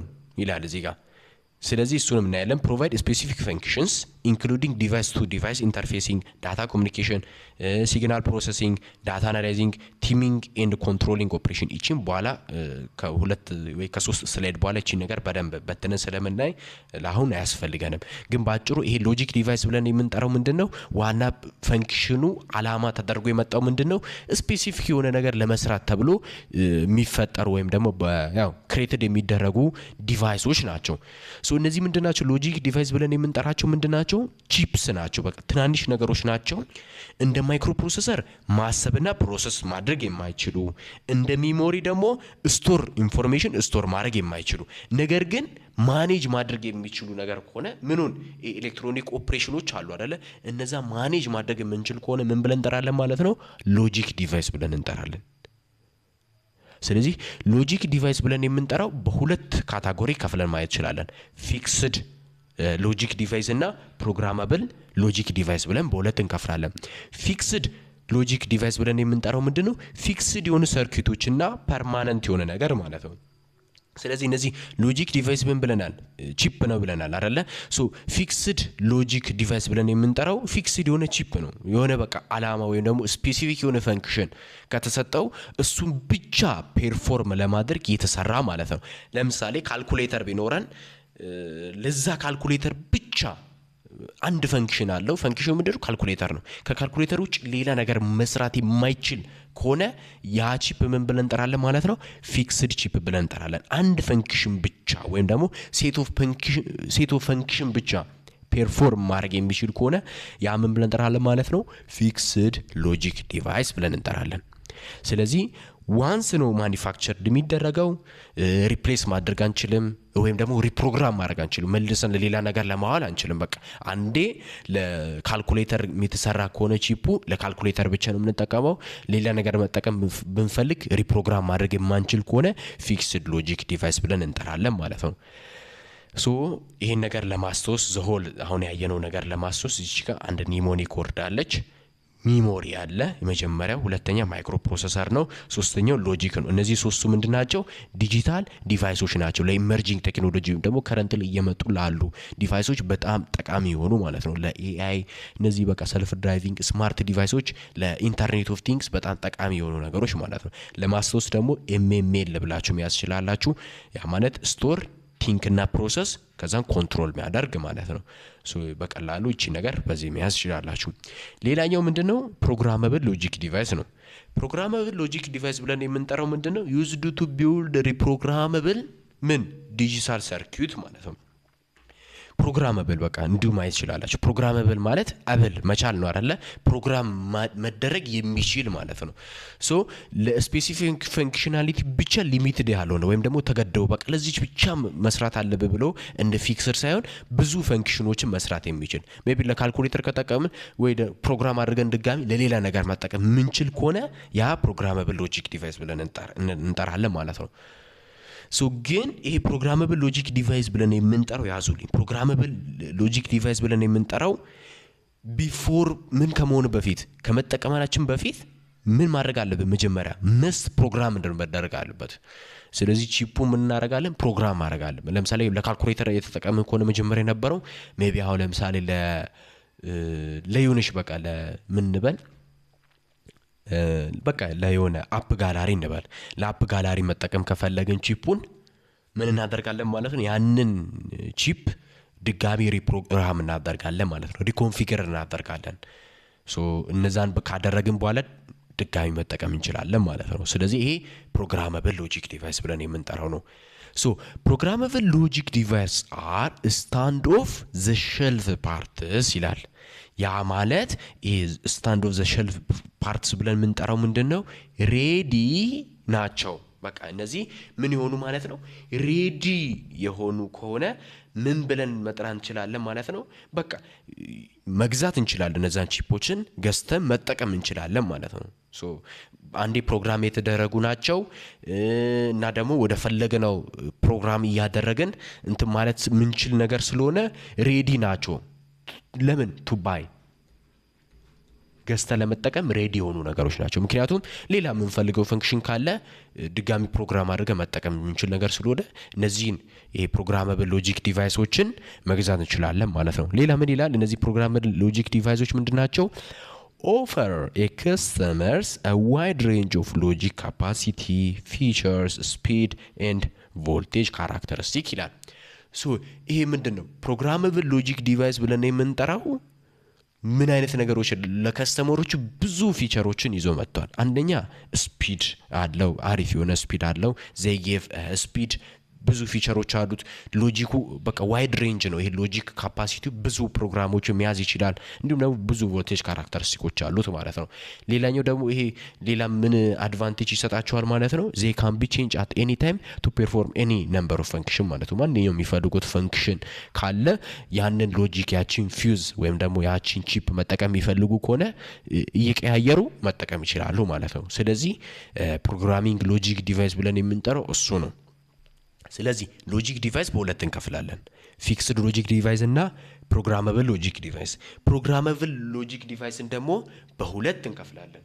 ይላል እዚህ ጋር። ስለዚህ እሱንም እናያለን። ፕሮቫይድ ስፔሲፊክ ፈንክሽንስ ኢንክሉዲንግ ዲቫይስ ቱ ዲቫይስ ኢንተርፌሲንግ፣ ዳታ ኮሚኒኬሽን፣ ሲግናል ፕሮሰሲንግ፣ ዳታ አናላይዚንግ፣ ቲሚንግ ኤንድ ኮንትሮሊንግ ኦፕሬሽን። ይቺን በኋላ ከሁለት ወይ ከሶስት ስላይድ በኋላ ይቺን ነገር በደንብ በትነን ስለምናይ ለአሁን አያስፈልገንም። ግን በአጭሩ ይሄ ሎጂክ ዲቫይስ ብለን የምንጠራው ምንድን ነው? ዋና ፈንክሽኑ አላማ ተደርጎ የመጣው ምንድን ነው? ስፔሲፊክ የሆነ ነገር ለመስራት ተብሎ የሚፈጠሩ ወይም ደግሞ ያው ክሬትድ የሚደረጉ ዲቫይሶች ናቸው። እነዚህ ምንድን ናቸው? ሎጂክ ዲቫይስ ብለን የምንጠራቸው ምንድን ናቸው? ቺፕስ ናቸው። በቃ ትናንሽ ነገሮች ናቸው። እንደ ማይክሮ ፕሮሰሰር ማሰብና ፕሮሰስ ማድረግ የማይችሉ፣ እንደ ሚሞሪ ደግሞ ኢንፎርሜሽን ስቶር ማድረግ የማይችሉ ነገር ግን ማኔጅ ማድረግ የሚችሉ ነገር ከሆነ ምኑን ኤሌክትሮኒክ ኦፕሬሽኖች አሉ አይደለ? እነዛ ማኔጅ ማድረግ የምንችል ከሆነ ምን ብለን እንጠራለን ማለት ነው? ሎጂክ ዲቫይስ ብለን እንጠራለን። ስለዚህ ሎጂክ ዲቫይስ ብለን የምንጠራው በሁለት ካታጎሪ ከፍለን ማየት እንችላለን። ፊክስድ ሎጂክ ዲቫይስ እና ፕሮግራማብል ሎጂክ ዲቫይስ ብለን በሁለት እንከፍላለን። ፊክስድ ሎጂክ ዲቫይስ ብለን የምንጠራው ምንድን ነው? ፊክስድ የሆኑ ሰርኪቶች እና ፐርማነንት የሆነ ነገር ማለት ነው። ስለዚህ እነዚህ ሎጂክ ዲቫይስ ምን ብለናል? ቺፕ ነው ብለናል አይደለ? ፊክስድ ሎጂክ ዲቫይስ ብለን የምንጠራው ፊክስድ የሆነ ቺፕ ነው። የሆነ በቃ አላማ ወይም ደግሞ ስፔሲፊክ የሆነ ፈንክሽን ከተሰጠው እሱን ብቻ ፔርፎርም ለማድረግ የተሰራ ማለት ነው። ለምሳሌ ካልኩሌተር ቢኖረን ለዛ ካልኩሌተር ብቻ አንድ ፈንክሽን አለው። ፈንክሽኑ ምንድነው? ካልኩሌተር ነው። ከካልኩሌተር ውጭ ሌላ ነገር መስራት የማይችል ከሆነ ያ ቺፕ ምን ብለን እንጠራለን ማለት ነው? ፊክስድ ቺፕ ብለን እንጠራለን። አንድ ፈንክሽን ብቻ ወይም ደግሞ ሴት ኦፍ ፈንክሽን ብቻ ፔርፎርም ማድረግ የሚችል ከሆነ ያ ምን ብለን እንጠራለን ማለት ነው? ፊክስድ ሎጂክ ዲቫይስ ብለን እንጠራለን። ስለዚህ ዋንስ ነው ማኒፋክቸርድ የሚደረገው፣ ሪፕሌስ ማድረግ አንችልም፣ ወይም ደግሞ ሪፕሮግራም ማድረግ አንችልም፣ መልሰን ለሌላ ነገር ለማዋል አንችልም። በቃ አንዴ ለካልኩሌተር የተሰራ ከሆነ ቺፑ ለካልኩሌተር ብቻ ነው የምንጠቀመው። ሌላ ነገር መጠቀም ብንፈልግ ሪፕሮግራም ማድረግ የማንችል ከሆነ ፊክስድ ሎጂክ ዲቫይስ ብለን እንጠራለን ማለት ነው። ይህን ነገር ለማስታወስ ዘሆል አሁን ያየነው ነገር ለማስታወስ እዚህ ጋር አንድ ኒሞኒክ ወርድ አለች። ሚሞሪ አለ የመጀመሪያው፣ ሁለተኛ ማይክሮ ፕሮሰሰር ነው፣ ሶስተኛው ሎጂክ ነው። እነዚህ ሶስቱ ምንድናቸው? ዲጂታል ዲቫይሶች ናቸው። ለኢመርጂንግ ቴክኖሎጂ ደግሞ ከረንት ላይ እየመጡ ላሉ ዲቫይሶች በጣም ጠቃሚ የሆኑ ማለት ነው። ለኤአይ እነዚህ በቃ ሰልፍ ድራይቪንግ ስማርት ዲቫይሶች፣ ለኢንተርኔት ኦፍ ቲንግስ በጣም ጠቃሚ የሆኑ ነገሮች ማለት ነው። ለማስታወስ ደግሞ ኤምኤምኤል ብላችሁ መያዝ ትችላላችሁ። ያ ማለት ስቶር ቲንክ እና ፕሮሰስ ከዛን ኮንትሮል የሚያደርግ ማለት ነው። በቀላሉ እቺ ነገር በዚህ መያዝ ይችላላችሁ። ሌላኛው ምንድነው? ፕሮግራማብል ሎጂክ ዲቫይስ ነው። ፕሮግራማብል ሎጂክ ዲቫይስ ብለን የምንጠራው ምንድነው? ዩዝድ ቱ ቢልድ ሪፕሮግራማብል ዲጂታል ሰርኪዩት ማለት ነው። ፕሮግራመብል በቃ እንዲሁ ማየት ይችላላችሁ። ፕሮግራመብል ማለት አብል መቻል ነው አይደለ? ፕሮግራም መደረግ የሚችል ማለት ነው። ሶ ለስፔሲፊክ ፈንክሽናሊቲ ብቻ ሊሚትድ ያልሆነ ወይም ደግሞ ተገደው በቃ ለዚች ብቻ መስራት አለብህ ብሎ እንደ ፊክስድ ሳይሆን ብዙ ፈንክሽኖችን መስራት የሚችል ሜቢ ለካልኩሌተር ከጠቀምን ወይ ፕሮግራም አድርገን ድጋሚ ለሌላ ነገር መጠቀም ምንችል ከሆነ ያ ፕሮግራመብል ሎጂክ ዲቫይስ ብለን እንጠራለን ማለት ነው። ሶ ግን ይሄ ፕሮግራመብል ሎጂክ ዲቫይስ ብለን የምንጠራው ያዙልኝ፣ ፕሮግራመብል ሎጂክ ዲቫይስ ብለን የምንጠራው ቢፎር ምን ከመሆኑ በፊት ከመጠቀማችን በፊት ምን ማድረግ አለብን? መጀመሪያ መስት ፕሮግራም መደረግ አለበት። ስለዚህ ቺፑ ምን እናደርጋለን? ፕሮግራም ማድረግ አለብን። ለምሳሌ ለካልኩሌተር የተጠቀምን ከሆነ መጀመሪያ የነበረው ሜቢ አሁን ለምሳሌ ለዩኒሽ በቃ ለምን እንበል በቃ ለየሆነ አፕ ጋላሪ እንበል። ለአፕ ጋላሪ መጠቀም ከፈለግን ቺፑን ምን እናደርጋለን ማለት ነው? ያንን ቺፕ ድጋሚ ሪፕሮግራም እናደርጋለን ማለት ነው። ሪኮንፊገር እናደርጋለን። ሶ እነዛን ካደረግን በኋላ ድጋሚ መጠቀም እንችላለን ማለት ነው። ስለዚህ ይሄ ፕሮግራመብል ሎጂክ ዲቫይስ ብለን የምንጠራው ነው። ሶ ፕሮግራመብል ሎጂክ ዲቫይስ አር ስታንድ ኦፍ ዘ ሼልፍ ፓርትስ ይላል። ያ ማለት ይሄ ስታንድ ኦፍ ዘ ሼልፍ ፓርትስ ብለን የምንጠራው ምንድነው? ሬዲ ናቸው። በቃ እነዚህ ምን የሆኑ ማለት ነው? ሬዲ የሆኑ ከሆነ ምን ብለን መጥራት እንችላለን ማለት ነው? በቃ መግዛት እንችላለን። እነዛን ቺፖችን ገዝተን መጠቀም እንችላለን ማለት ነው። ሶ አንዴ ፕሮግራም የተደረጉ ናቸው እና ደግሞ ወደ ፈለግነው ፕሮግራም እያደረግን እንትን ማለት ምንችል ነገር ስለሆነ ሬዲ ናቸው። ለምን ቱ ባይ ገዝተን ለመጠቀም ሬዲ የሆኑ ነገሮች ናቸው። ምክንያቱም ሌላ የምንፈልገው ፈንክሽን ካለ ድጋሚ ፕሮግራም አድርገን መጠቀም የምንችል ነገር ስለሆነ እነዚህን ይሄ ፕሮግራመብል ሎጂክ ዲቫይሶችን መግዛት እንችላለን ማለት ነው። ሌላ ምን ይላል? እነዚህ ፕሮግራመብል ሎጂክ ዲቫይሶች ምንድናቸው? offer a customers a wide range of logic capacity, features, speed and voltage characteristic ይላል። ሶ ይሄ ምንድነው? ፕሮግራመብል ሎጂክ ዲቫይስ ብለን የምንጠራው ምን አይነት ነገሮች ለከስተመሮቹ ብዙ ፊቸሮችን ይዞ መጥቷል። አንደኛ ስፒድ አለው፣ አሪፍ የሆነ ስፒድ አለው። they give speed ብዙ ፊቸሮች አሉት። ሎጂኩ በቃ ዋይድ ሬንጅ ነው። ይሄ ሎጂክ ካፓሲቲው ብዙ ፕሮግራሞችን መያዝ ይችላል። እንዲሁም ደግሞ ብዙ ቮልቴጅ ካራክተሪስቲኮች አሉት ማለት ነው። ሌላኛው ደግሞ ይሄ ሌላ ምን አድቫንቴጅ ይሰጣቸዋል ማለት ነው? they can be changed at any time to perform any number of function ማለት ነው። ማንኛውም የሚፈልጉት ፈንክሽን ካለ ያንን ሎጂክ ያቺን ፊውዝ ወይም ደግሞ ያቺን ቺፕ መጠቀም የሚፈልጉ ከሆነ እየቀያየሩ መጠቀም ይችላሉ ማለት ነው። ስለዚህ ፕሮግራሚንግ ሎጂክ ዲቫይስ ብለን የምንጠራው እሱ ነው። ስለዚህ ሎጂክ ዲቫይስ በሁለት እንከፍላለን። ፊክስድ ሎጂክ ዲቫይስ እና ፕሮግራመብል ሎጂክ ዲቫይስ። ፕሮግራመብል ሎጂክ ዲቫይስን ደግሞ በሁለት እንከፍላለን።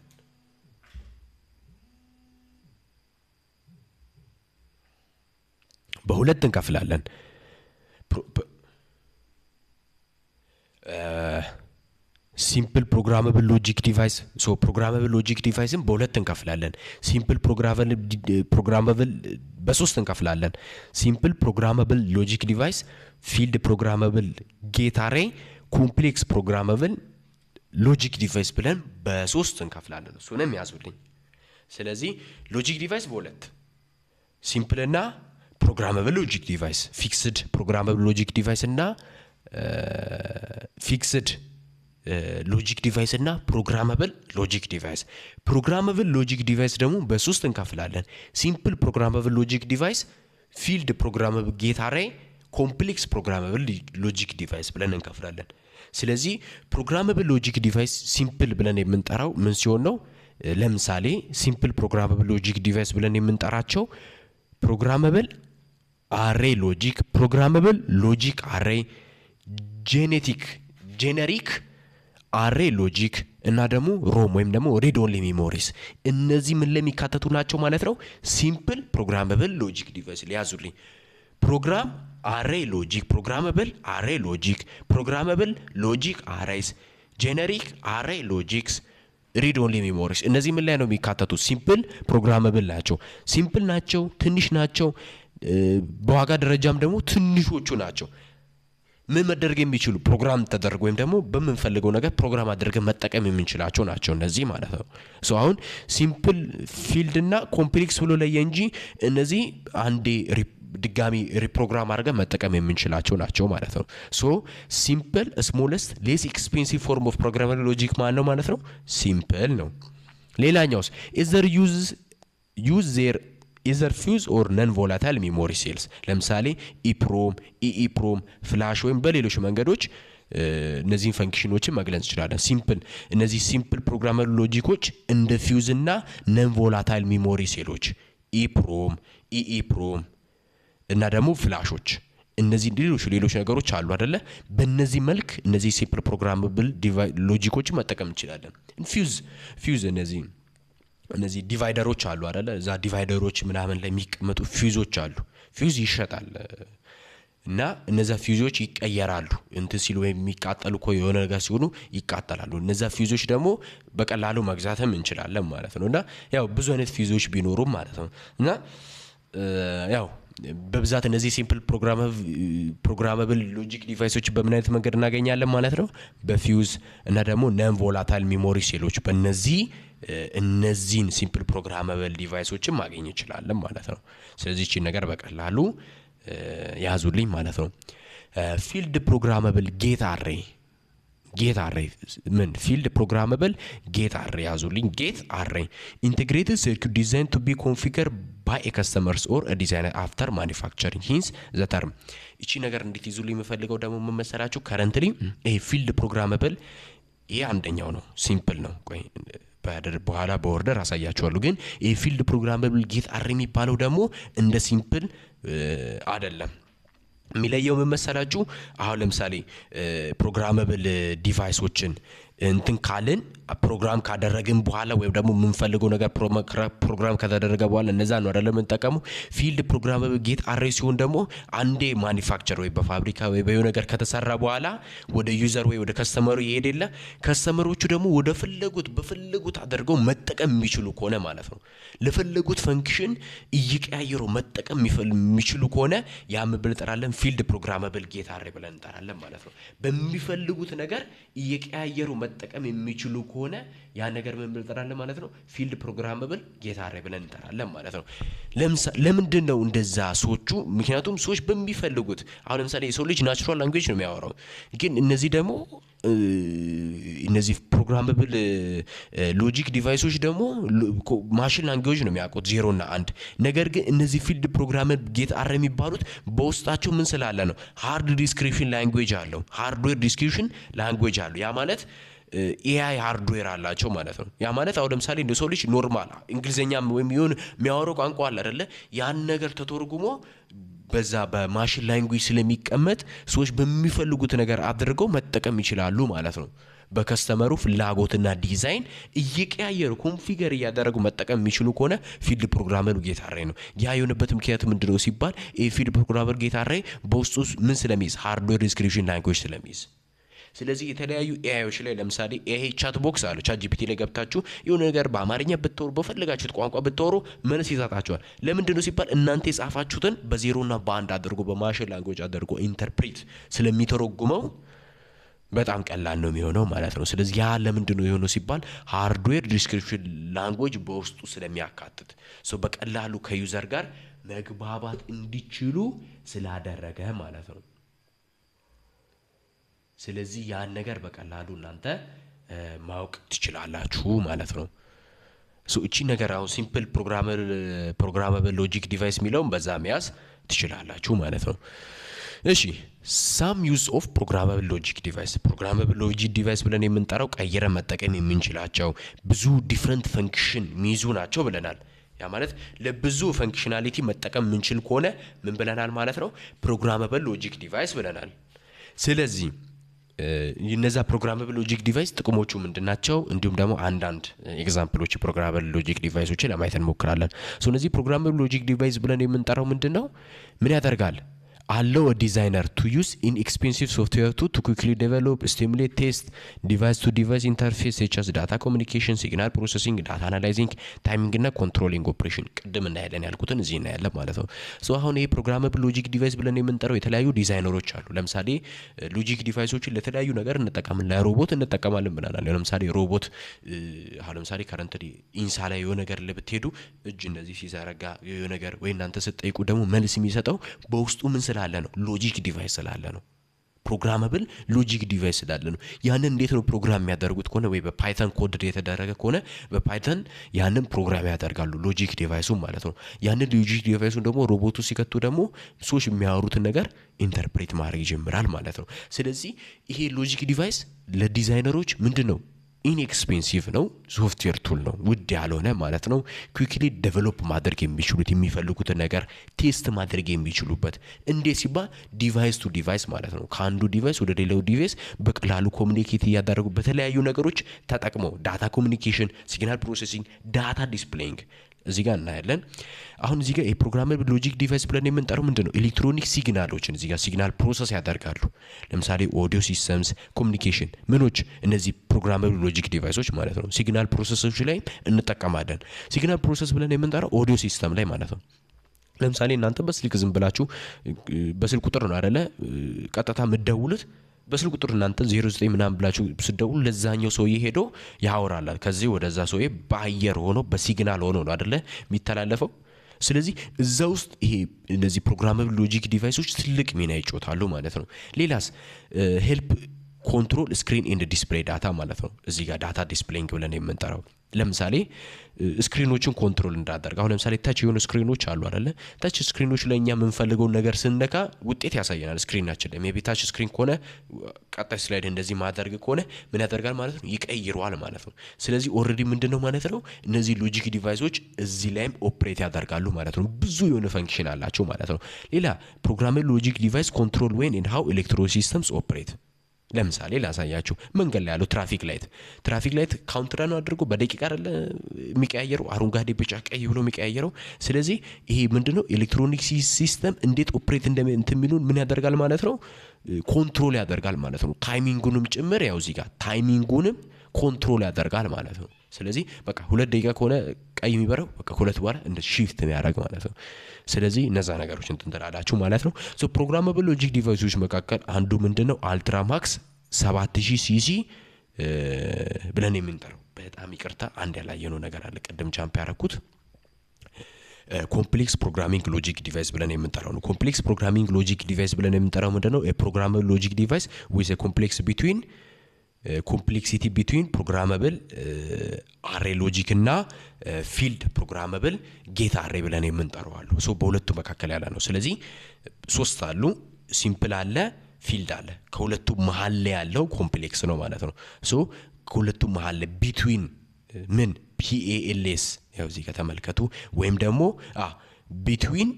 ሲምፕል ፕሮግራመብል ሎጂክ ዲቫይስ። ሶ ፕሮግራመብል ሎጂክ ዲቫይስን በሁለት እንከፍላለን። ሲምፕል ፕሮግራመብል በሶስት እንከፍላለን። ሲምፕል ፕሮግራመብል ሎጂክ ዲቫይስ፣ ፊልድ ፕሮግራመብል ጌት አሬይ፣ ኮምፕሌክስ ፕሮግራመብል ሎጂክ ዲቫይስ ብለን በሶስት እንከፍላለን። እሱንም ያዙልኝ። ስለዚህ ሎጂክ ዲቫይስ በሁለት ሲምፕል እና ፕሮግራመብል ሎጂክ ዲቫይስ፣ ፊክስድ ፕሮግራመብል ሎጂክ ዲቫይስ እና ፊክስድ ሎጂክ ዲቫይስ እና ፕሮግራመብል ሎጂክ ዲቫይስ። ፕሮግራመብል ሎጂክ ዲቫይስ ደግሞ በሶስት እንከፍላለን። ሲምፕል ፕሮግራመብል ሎጂክ ዲቫይስ፣ ፊልድ ፕሮግራመብል ጌት አሬይ፣ ኮምፕሌክስ ፕሮግራመብል ሎጂክ ዲቫይስ ብለን እንከፍላለን። ስለዚህ ፕሮግራመብል ሎጂክ ዲቫይስ ሲምፕል ብለን የምንጠራው ምን ሲሆን ነው? ለምሳሌ ሲምፕል ፕሮግራመብል ሎጂክ ዲቫይስ ብለን የምንጠራቸው ፕሮግራመብል አሬይ ሎጂክ፣ ፕሮግራመብል ሎጂክ አሬይ፣ ጄኔሪክ አሬ ሎጂክ እና ደግሞ ሮም ወይም ደግሞ ሪድ ኦንሊ ሜሞሪስ። እነዚህ ምን ላይ የሚካተቱ ናቸው ማለት ነው? ሲምፕል ፕሮግራመብል ሎጂክ ዲቫይስ ሊያዙልኝ። ፕሮግራም አሬ ሎጂክ፣ ፕሮግራመብል አሬ ሎጂክ፣ ፕሮግራመብል ሎጂክ አሬይስ፣ ጄኔሪክ አሬ ሎጂክስ፣ ሪድ ኦንሊ ሜሞሪስ። እነዚህ ምን ላይ ነው የሚካተቱት? ሲምፕል ፕሮግራመብል ናቸው። ሲምፕል ናቸው፣ ትንሽ ናቸው፣ በዋጋ ደረጃም ደግሞ ትንሾቹ ናቸው። ምን መደረግ የሚችሉ ፕሮግራም ተደርጎ ወይም ደግሞ በምንፈልገው ነገር ፕሮግራም አድርገን መጠቀም የምንችላቸው ናቸው እነዚህ ማለት ነው። ሶ አሁን ሲምፕል ፊልድ እና ኮምፕሌክስ ብሎ ለየ እንጂ እነዚህ አንዴ ድጋሚ ሪፕሮግራም አድርገን መጠቀም የምንችላቸው ናቸው ማለት ነው። ሶ ሲምፕል ስሞለስት ሌስ ኤክስፔንሲቭ ፎርም ኦፍ ፕሮግራመብል ሎጂክ ማን ነው ማለት ነው? ሲምፕል ነው። ሌላኛውስ ኢዘር ኢዘር ፊውዝ ኦር ነን ቮላታይል ሜሞሪ ሴልስ። ለምሳሌ ኢፕሮም፣ ኢኢፕሮም፣ ፍላሽ ወይም በሌሎች መንገዶች እነዚህን ፈንክሽኖችን መግለጽ እንችላለን። ሲምፕል እነዚህ ሲምፕል ፕሮግራመብል ሎጂኮች እንደ ፊውዝ እና ነን ቮላታይል ሜሞሪ ሴሎች ኢፕሮም፣ ኢኢፕሮም እና ደግሞ ፍላሾች እነዚህ ሌሎች ነገሮች አሉ አይደለ? በእነዚህ መልክ እነዚህ ሲምፕል ፕሮግራመብል ሎጂኮችን መጠቀም እንችላለን። ፊውዝ እነዚህ ዲቫይደሮች አሉ አይደለ? እዛ ዲቫይደሮች ምናምን ላይ የሚቀመጡ ፊውዞች አሉ። ፊውዝ ይሸጣል እና እነዛ ፊውዞች ይቀየራሉ። እንትን ሲሉ ወይም የሚቃጠሉ እኮ የሆነ ነገር ሲሆኑ ይቃጠላሉ። እነዛ ፊውዞች ደግሞ በቀላሉ መግዛትም እንችላለን ማለት ነው። እና ያው ብዙ አይነት ፊውዞች ቢኖሩም ማለት ነው እና ያው በብዛት እነዚህ ሲምፕል ፕሮግራመብል ሎጂክ ዲቫይሶች በምን አይነት መንገድ እናገኛለን ማለት ነው? በፊውዝ እና ደግሞ ነን ቮላታይል ሜሞሪ ሴሎች እነዚህን ሲምፕል ፕሮግራመብል ዲቫይሶችን ማግኘት እንችላለን ማለት ነው። ስለዚህ እቺ ነገር በቀላሉ ያዙልኝ ማለት ነው። ፊልድ ፕሮግራመብል ጌት አሬ ምን ፊልድ ፕሮግራመብል ጌት አሬ ያዙልኝ። ጌት አሬ ኢንቴግሬትድ ሰርኪዩት ዲዛይን ቱ ቢ ኮንፊገር ባይ ኤ ከስተመርስ ኦር አ ዲዛይነር አፍተር ማኒፋክቸሪንግ ሂንስ ዘ ተርም። እቺ ነገር እንዴት ይዙልኝ የምፈልገው ደግሞ ምን መሰላችሁ? ከረንትሊ ይሄ ፊልድ ፕሮግራመብል ይሄ አንደኛው ነው፣ ሲምፕል ነው። ቆይ በኋላ በኦርደር አሳያችኋለሁ። ግን ይሄ ፊልድ ፕሮግራመብል ጌት አሬ የሚባለው ደግሞ እንደ ሲምፕል አይደለም። የሚለየው ምን መሰላችሁ? አሁን ለምሳሌ ፕሮግራመብል ዲቫይሶችን እንትን ካልን ፕሮግራም ካደረግን በኋላ ወይም ደግሞ የምንፈልገው ነገር ፕሮግራም ከተደረገ በኋላ እነዛ ነው አይደለም የምንጠቀመው። ፊልድ ፕሮግራመብል ጌት አሬ ሲሆን ደግሞ አንዴ ማኒፋክቸር ወይ በፋብሪካ ወይ በየሆነ ነገር ከተሰራ በኋላ ወደ ዩዘር ወይ ወደ ከስተመሩ ይሄድ የለ ከስተመሮቹ ደግሞ ወደ በፈለጉት አድርገው መጠቀም የሚችሉ ከሆነ ማለት ነው። ለፈለጉት ፈንክሽን እየቀያየሩ መጠቀም የሚችሉ ከሆነ ያ ምን ብለን እንጠራለን? ፊልድ ፕሮግራመብል ጌት አሬ ብለን እንጠራለን ማለት ነው። በሚፈልጉት ነገር እየቀያየሩ መጠቀም የሚችሉ ከሆነ ያ ነገር ምን ብለን እንጠራለን ማለት ነው? ፊልድ ፕሮግራመብል ጌት አሬ ብለን እንጠራለን ማለት ነው። ለምንድን ነው እንደዛ ሰዎቹ? ምክንያቱም ሰዎች በሚፈልጉት አሁን ለምሳሌ የሰው ልጅ ናቹራል ላንጉዌጅ ነው የሚያወራው፣ ግን እነዚህ ደግሞ እነዚህ ፕሮግራመብል ሎጂክ ዲቫይሶች ደግሞ ማሽን ላንጉዌጅ ነው የሚያውቁት 0 እና 1። ነገር ግን እነዚህ ፊልድ ፕሮግራመብል ጌት አሬ የሚባሉት በውስጣቸው ምን ስላለ ነው? ሃርድ ዲስክሪፕሽን ላንጉዌጅ አለው፣ ሃርድዌር ዲስክሪፕሽን ላንጉዌጅ አለው። ያ ማለት ኤአይ ሃርድዌር አላቸው ማለት ነው። ያ ማለት አሁን ለምሳሌ እንደ ሰው ልጅ ኖርማል እንግሊዘኛ ወይም የሆነ የሚያወራው ቋንቋ አለ አይደለ? ያን ነገር ተተርጉሞ በዛ በማሽን ላንጉዌጅ ስለሚቀመጥ ሰዎች በሚፈልጉት ነገር አድርገው መጠቀም ይችላሉ ማለት ነው። በከስተመሩ ፍላጎትና ዲዛይን እየቀያየሩ ኮንፊገር እያደረጉ መጠቀም የሚችሉ ከሆነ ፊልድ ፕሮግራመብል ጌት አሬ ነው። ያ የሆነበት ምክንያት ምንድነው ሲባል ፊልድ ፕሮግራመብል ጌት አሬ በውስጡ ምን ስለሚይዝ? ሃርድዌር ዲስክሪፕሽን ላንጉዌጅ ስለሚይዝ። ስለዚህ የተለያዩ ኤአይዎች ላይ ለምሳሌ ይሄ ቻት ቦክስ አለ። ቻት ጂፒቲ ላይ ገብታችሁ የሆነ ነገር በአማርኛ ብትወሩ በፈለጋችሁት ቋንቋ ብትወሩ መልስ ይሰጣችኋል። ለምንድን ነው ሲባል እናንተ የጻፋችሁትን በዜሮና በአንድ አድርጎ በማሽን ላንጉዌጅ አድርጎ ኢንተርፕሪት ስለሚተረጉመው በጣም ቀላል ነው የሚሆነው ማለት ነው። ስለዚህ ያ ለምንድን ነው የሆነው ሲባል ሃርድዌር ዲስክሪፕሽን ላንጉዌጅ በውስጡ ስለሚያካትት በቀላሉ ከዩዘር ጋር መግባባት እንዲችሉ ስላደረገ ማለት ነው። ስለዚህ ያን ነገር በቀላሉ እናንተ ማወቅ ትችላላችሁ ማለት ነው። እቺ ነገር አሁን ሲምፕል ፕሮግራመብል ሎጂክ ዲቫይስ የሚለውን በዛ መያዝ ትችላላችሁ ማለት ነው። እሺ ሳም ዩዝ ኦፍ ፕሮግራመብል ሎጂክ ዲቫይስ። ፕሮግራመብል ሎጂክ ዲቫይስ ብለን የምንጠራው ቀይረን መጠቀም የምንችላቸው ብዙ ዲፍረንት ፈንክሽን የሚይዙ ናቸው ብለናል። ያ ማለት ለብዙ ፈንክሽናሊቲ መጠቀም የምንችል ከሆነ ምን ብለናል ማለት ነው? ፕሮግራመብል ሎጂክ ዲቫይስ ብለናል። ስለዚህ እነዛ ፕሮግራመብል ሎጂክ ዲቫይስ ጥቅሞቹ ምንድናቸው? እንዲሁም ደግሞ አንዳንድ ኤግዛምፕሎች ፕሮግራመብል ሎጂክ ዲቫይሶችን ለማየት እንሞክራለን። እነዚህ ፕሮግራመብል ሎጂክ ዲቫይስ ብለን የምንጠራው ምንድነው? ምን ያደርጋል? allow a designer to use inexpensive software to quickly develop, stimulate, test device to device interface such as data communication, signal processing, data analyzing, timing እና controlling operation ቅድም እናያለን ያልኩትን እዚህ እናያለን ማለት ነው። ሶ አሁን ይሄ ፕሮግራመብል ሎጂክ ዲቫይስ ብለን የምንጠራው የተለያዩ ዲዛይነሮች አሉ። ለምሳሌ ሎጂክ ዲቫይሶችን ለተለያዩ ነገር እንጠቀማለን። ለሮቦት እንጠቀማለን ብለናል። ለምሳሌ ሮቦት አሁን ለምሳሌ ከረንትሊ ኢንሳ ላይ የሆነ ነገር ልብትሄዱ እጅ እንደዚህ ሲዘረጋ የሆነ ነገር ወይ እናንተ ስትጠይቁ ደግሞ መልስ የሚሰጠው በውስጡ ምን ስላለ ነው? ሎጂክ ዲቫይስ ስላለ ነው። ፕሮግራመብል ሎጂክ ዲቫይስ ስላለ ነው። ያንን እንዴት ነው ፕሮግራም የሚያደርጉት ከሆነ ወይ በፓይተን ኮድ የተደረገ ከሆነ በፓይተን ያንን ፕሮግራም ያደርጋሉ ሎጂክ ዲቫይሱን ማለት ነው። ያንን ሎጂክ ዲቫይሱን ደግሞ ሮቦቱ ሲከቱ ደግሞ ሰዎች የሚያወሩትን ነገር ኢንተርፕሬት ማድረግ ይጀምራል ማለት ነው። ስለዚህ ይሄ ሎጂክ ዲቫይስ ለዲዛይነሮች ምንድነው? ኢንኤክስፔንሲቭ ነው። ሶፍትዌር ቱል ነው። ውድ ያልሆነ ማለት ነው። ኩዊክሊ ዴቨሎፕ ማድረግ የሚችሉት የሚፈልጉትን ነገር ቴስት ማድረግ የሚችሉበት እንዴት ሲባል ዲቫይስ ቱ ዲቫይስ ማለት ነው። ከአንዱ ዲቫይስ ወደ ሌላው ዲቫይስ በቀላሉ ኮሙኒኬት እያደረጉ በተለያዩ ነገሮች ተጠቅመው ዳታ ኮሙኒኬሽን፣ ሲግናል ፕሮሰሲንግ፣ ዳታ ዲስፕሌይንግ እዚህ ጋር እናያለን። አሁን እዚህ ጋር የፕሮግራመብል ሎጂክ ዲቫይስ ብለን የምንጠራው ምንድነው? ኤሌክትሮኒክ ሲግናሎችን እዚህ ጋር ሲግናል ፕሮሰስ ያደርጋሉ። ለምሳሌ ኦዲዮ ሲስተምስ፣ ኮሙኒኬሽን ምኖች እነዚህ ፕሮግራመብል ሎጂክ ዲቫይሶች ማለት ነው። ሲግናል ፕሮሰሶች ላይ እንጠቀማለን። ሲግናል ፕሮሰስ ብለን የምንጠራው ኦዲዮ ሲስተም ላይ ማለት ነው። ለምሳሌ እናንተ በስልክ ዝም ብላችሁ በስልክ ቁጥር ነው አይደለ ቀጥታ የምትደውሉት በስልክ ቁጥር እናንተ 09 ምናምን ብላችሁ ስደውሉ ለዛኛው ሰውዬ ሄዶ ያወራላል። ከዚህ ወደዛ ሰውዬ በአየር ሆኖ በሲግናል ሆኖ ነው አይደለ የሚተላለፈው። ስለዚህ እዛ ውስጥ ይሄ እነዚህ ፕሮግራመብል ሎጂክ ዲቫይሶች ትልቅ ሚና ይጫወታሉ ማለት ነው። ሌላስ ሄልፕ ኮንትሮል ስክሪን ኤንድ ዲስፕሌይ ዳታ ማለት ነው። እዚህ ጋር ዳታ ዲስፕሌይንግ ብለን የምንጠራው ለምሳሌ ስክሪኖችን ኮንትሮል እንዳደርግ አሁን ለምሳሌ ታች የሆኑ ስክሪኖች አሉ አይደለ? ታች ስክሪኖች ላይ እኛ የምንፈልገውን ነገር ስንነካ ውጤት ያሳየናል ስክሪናችን ላይ። ሜቢ ታች ስክሪን ከሆነ ቀጣይ ስላይድ እንደዚህ ማድረግ ከሆነ ምን ያደርጋል ማለት ነው? ይቀይረዋል ማለት ነው። ስለዚህ ኦልሬዲ ምንድነው ማለት ነው? እነዚህ ሎጂክ ዲቫይሶች እዚህ ላይም ኦፕሬት ያደርጋሉ ማለት ነው። ብዙ የሆነ ፈንክሽን አላቸው ማለት ነው። ሌላ ፕሮግራመብል ሎጂክ ዲቫይስ ኮንትሮል ዌን ኤንድ ሃው ኤሌክትሮኒክ ሲስተምስ ኦፕሬት ለምሳሌ ላሳያችሁ። መንገድ ላይ ያለው ትራፊክ ላይት ካውንትዳውን አድርጎ በደቂቃ አይደለ የሚቀያየረው አረንጓዴ፣ ቢጫ፣ ቀይ ብሎ የሚቀያየረው። ስለዚህ ይሄ ምንድነው ኤሌክትሮኒክ ሲስተም እንዴት ኦፕሬት እንደሚሉን ምን ያደርጋል ማለት ነው? ኮንትሮል ያደርጋል ማለት ነው። ታይሚንጉንም ጭምር ያው እዚህ ጋር ታይሚንጉንም ኮንትሮል ያደርጋል ማለት ነው። ስለዚህ በቃ 2 ደቂቃ ከሆነ ቀይ የሚበረው በቃ 2 በኋላ እንደ ሺፍት የሚያደርግ ማለት ነው። ስለዚህ እነዛ ነገሮች እንትን ትላላችሁ ማለት ነው። ሶ ፕሮግራመብል ሎጂክ ዲቫይሶች መካከል አንዱ ምንድነው? አልትራማክስ 7000 ሲሲ ብለን የምንጠራው። በጣም ይቅርታ አንድ ያላየነው ነገር አለ ቅድም ጃምፕ ያደረኩት። ኮምፕሌክስ ፕሮግራሚንግ ሎጂክ ዲቫይስ ብለን የምንጠራው ነው። ኮምፕሌክስ ፕሮግራሚንግ ሎጂክ ዲቫይስ ብለን የምንጠራው ምንድነው? ፕሮግራመብል ሎጂክ ዲቫይስ ዊዝ ኮምፕሌክስ ቢትዊን ኮምፕሌክሲቲ ቢትዊን ፕሮግራመብል አሬ ሎጂክ እና ፊልድ ፕሮግራመብል ጌት አሬ ብለን የምንጠራው አሉ። ሶ በሁለቱ መካከል ያለ ነው። ስለዚህ 3 አሉ፣ ሲምፕል አለ፣ ፊልድ አለ። ከሁለቱ መሃል ላይ ያለው ኮምፕሌክስ ነው ማለት ነው። ሶ ከሁለቱ መሃል ላይ ቢትዊን ምን ፒኤኤልኤስ ያው እዚህ ከተመልከቱ ወይም ደግሞ ቢትዊን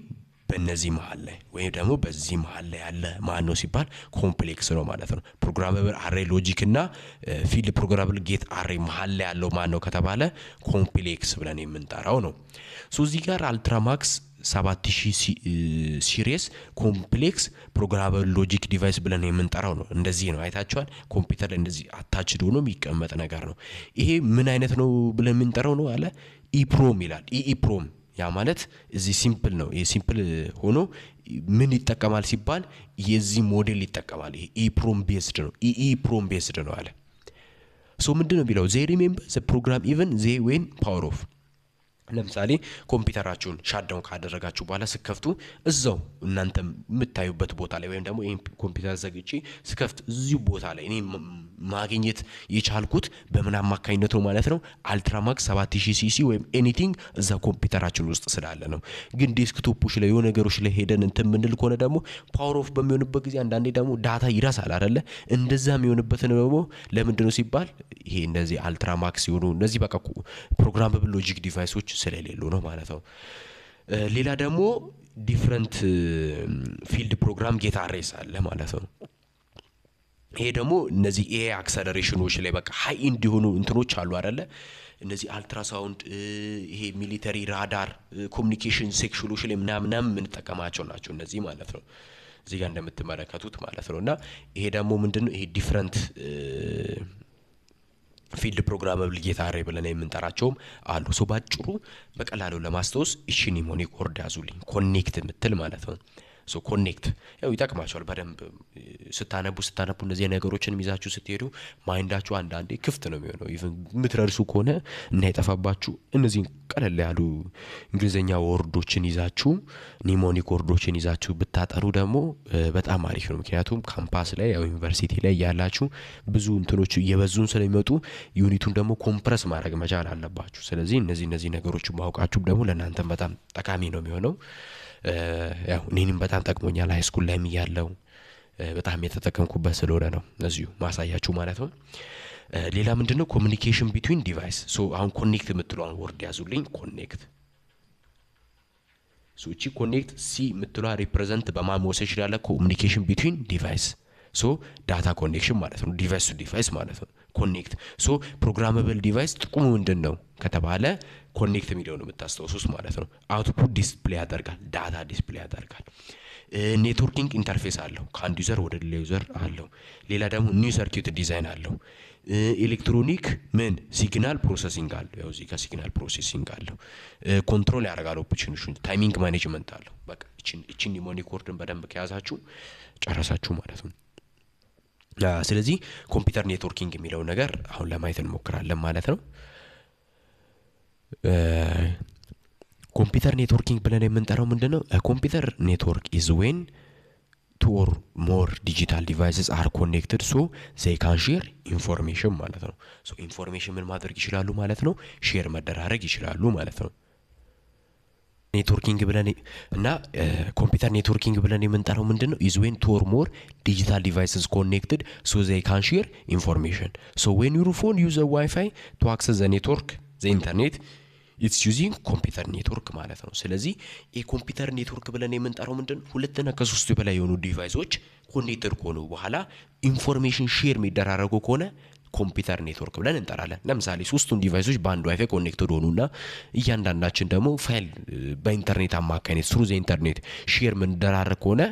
በእነዚህ መሃል ላይ ወይም ደግሞ በዚህ መሃል ላይ ያለ ማን ነው ሲባል ኮምፕሌክስ ነው ማለት ነው። ፕሮግራመብል አሬ ሎጂክ እና ፊልድ ፕሮግራመብል ጌት አሬ መሃል ላይ ያለው ማን ነው ከተባለ ኮምፕሌክስ ብለን የምንጠራው ነው። ሶ እዚህ ጋር አልትራማክስ 7000 ሲሪየስ ኮምፕሌክስ ፕሮግራመብል ሎጂክ ዲቫይስ ብለን የምንጠራው ነው። እንደዚህ ነው አይታችኋል። ኮምፒውተር ላይ እንደዚህ አታችድ ሆኖ የሚቀመጥ ነገር ነው። ይሄ ምን አይነት ነው ብለን የምንጠራው ነው አለ ኢፕሮም ይላል። ኢፕሮም ያ ማለት እዚህ ሲምፕል ነው። ይሄ ሲምፕል ሆኖ ምን ይጠቀማል ሲባል የዚህ ሞዴል ይጠቀማል። ይሄ ኢፕሮም ቤስድ ነው። ኢፕሮም ቤስድ ነው አለ። ሶ ምንድነው ቢለው ዜ ሪሜምበር ዘ ፕሮግራም ኢቨን ዜ ዌን ፓወር ኦፍ ለምሳሌ ኮምፒውተራችሁን ሻትዳውን ካደረጋችሁ በኋላ ስከፍቱ እዛው እናንተ የምታዩበት ቦታ ላይ ወይም ደግሞ ይሄን ኮምፒውተር ዘግቼ ስከፍት እዚሁ ቦታ ላይ እኔ ማግኘት የቻልኩት በምን አማካኝነት ነው ማለት ነው? አልትራማክስ 7000 ሲሲ ወይም ኤኒቲንግ እዛ ኮምፒውተራችን ውስጥ ስላለ ነው። ግን ዴስክቶፖች ላይ የሆነ ነገሮች ላይ ሄደን እንትን ምንል ከሆነ ደግሞ ፓወር ኦፍ በሚሆንበት ጊዜ አንዳንዴ ደግሞ ዳታ ይረሳል አይደለ? እንደዛ የሚሆንበት ነው ደግሞ ለምንድነው ሲባል ይሄ እነዚህ አልትራማክስ ሲሆኑ እነዚህ በቃ ፕሮግራመብል ሎጂክ ዲቫይሶች ስለሌሉ ነው ማለት ነው። ሌላ ደግሞ ዲፈረንት ፊልድ ፕሮግራም ጌት አሬስ አለ ማለት ነው። ይሄ ደግሞ እነዚህ ኤ አክሰለሬሽኖች ላይ በቃ ሃይ እንዲሆኑ እንትኖች አሉ አይደለ? እነዚህ አልትራሳውንድ ይሄ ሚሊተሪ ራዳር ኮሙኒኬሽን ሴክሽኖች ላይ ምናምን የምንጠቀማቸው ናቸው እነዚህ ማለት ነው። እዚህ ጋር እንደምትመለከቱት ማለት ነውና ይሄ ደግሞ ምንድነው ይሄ ዲፈረንት ፊልድ ፕሮግራመብል ጌት አሬ ብለን የምንጠራቸውም አሉ። ሶ ባጭሩ በቀላሉ ለማስተዋወስ እሺ ኒሞኒክ ወርድ ያዙልኝ ኮኔክት የምትል ማለት ነው። ሶ ኮኔክት ያው ይጠቅማቸዋል በደንብ ስታነቡ እነዚህ ነገሮችን ይዛችሁ ስትሄዱ ማይንዳችሁ አንዳንዴ ክፍት ነው የሚሆነው። ኢቭን ምትረርሱ ከሆነ እና የጠፋባችሁ እነዚህ ቀለል ያሉ እንግሊዘኛ ወርዶችን ይዛችሁ ኒሞኒክ ወርዶችን ይዛችሁ ብታጠሩ ደግሞ በጣም አሪፍ ነው። ምክንያቱም ካምፓስ ላይ ያው ዩኒቨርሲቲ ላይ ያላችሁ ብዙ እንትኖች እየበዙን ስለሚመጡ ዩኒቱን ደግሞ ኮምፕረስ ማድረግ መቻል አለባችሁ። ስለዚህ እነዚህ ነገሮችን ማወቃችሁ ደግሞ ለእናንተ በጣም ጠቃሚ ነው የሚሆነው። ያው እኔንም በጣም ጠቅሞኛል ሃይስኩል ላይ ያለው በጣም የተጠቀምኩበት ስለሆነ ነው እዚሁ ማሳያችሁ ማለት ነው። ሌላ ምንድነው ኮሙኒኬሽን ቢትዊን ዲቫይስ። ሶ አሁን ኮኔክት የምትለዋን ወርድ ያዙልኝ ኮኔክት። ሶ እቺ ኮኔክት ሲ የምትለዋ ሪፕሬዘንት በማመወሰድ ይችላል ኮሙኒኬሽን ቢትዊን ዲቫይስ። ሶ ዳታ ኮኔክሽን ማለት ነው ዲቫይስ ቱ ዲቫይስ ማለት ነው ኮኔክት። ሶ ፕሮግራመብል ዲቫይስ ጥቅሙ ምንድነው ከተባለ ኮኔክት የሚለው ነው የምታስተውሱት ማለት ነው። አውትፑት ዲስፕሌይ ያደርጋል ዳታ ዲስፕሌይ ያደርጋል። ኔትወርኪንግ ኢንተርፌስ አለው ከአንድ ዩዘር ወደ ሌላ ዩዘር አለው። ሌላ ደግሞ ኒው ሰርኪዩት ዲዛይን አለው። ኤሌክትሮኒክ ምን ሲግናል ፕሮሰሲንግ አለው። ያው እዚህ ጋር ሲግናል ፕሮሰሲንግ አለው። ኮንትሮል ያደርጋል ኦፕሽኖችን ታይሚንግ ማኔጅመንት አለው። በቃ እቺን ኒሞኒክ ወርድን በደንብ ከያዛችሁ ጨረሳችሁ ማለት ነው። ስለዚህ ኮምፒውተር ኔትወርኪንግ የሚለው ነገር አሁን ለማየት እንሞክራለን ማለት ነው። ኮምፒውተር ኔትወርኪንግ ብለን የምንጠራው ምንድነው? ኮምፒውተር ኔትወርክ ኢዝ ዌን two or more digital devices are connected so they can share information ማለት ነው። ሶ ኢንፎርሜሽን ምን ማድረግ ይችላሉ ማለት ነው? ሼር መደራረግ ይችላሉ ማለት ነው። ኔትወርኪንግ ብለን እና ኮምፒውተር ኔትወርኪንግ ብለን የምንጠራው ምንድነው? is when two or more digital devices connected so they can share information. So when your phone use a Wi-Fi to access the network, the internet, it's using ኮምፒውተር ኔትወርክ ማለት ነው። ስለዚህ የኮምፒውተር ኔትወርክ ብለን የምንጠራው ምንድነው? ሁለትና ከሶስት በላይ የሆኑ ዲቫይሶች ኮኔክትድ ከሆኑ በኋላ ኢንፎርሜሽን ሼር የሚደራረጉ ከሆነ ኮምፒውተር ኔትወርክ ብለን እንጠራለን። ለምሳሌ ሶስቱን ዲቫይሶች በአንድ ዋይፋይ ኮኔክትድ ሆኑና እያንዳንዳችን ደግሞ ፋይል በኢንተርኔት አማካኝነት through the internet ሼር ምንደራረግ ከሆነ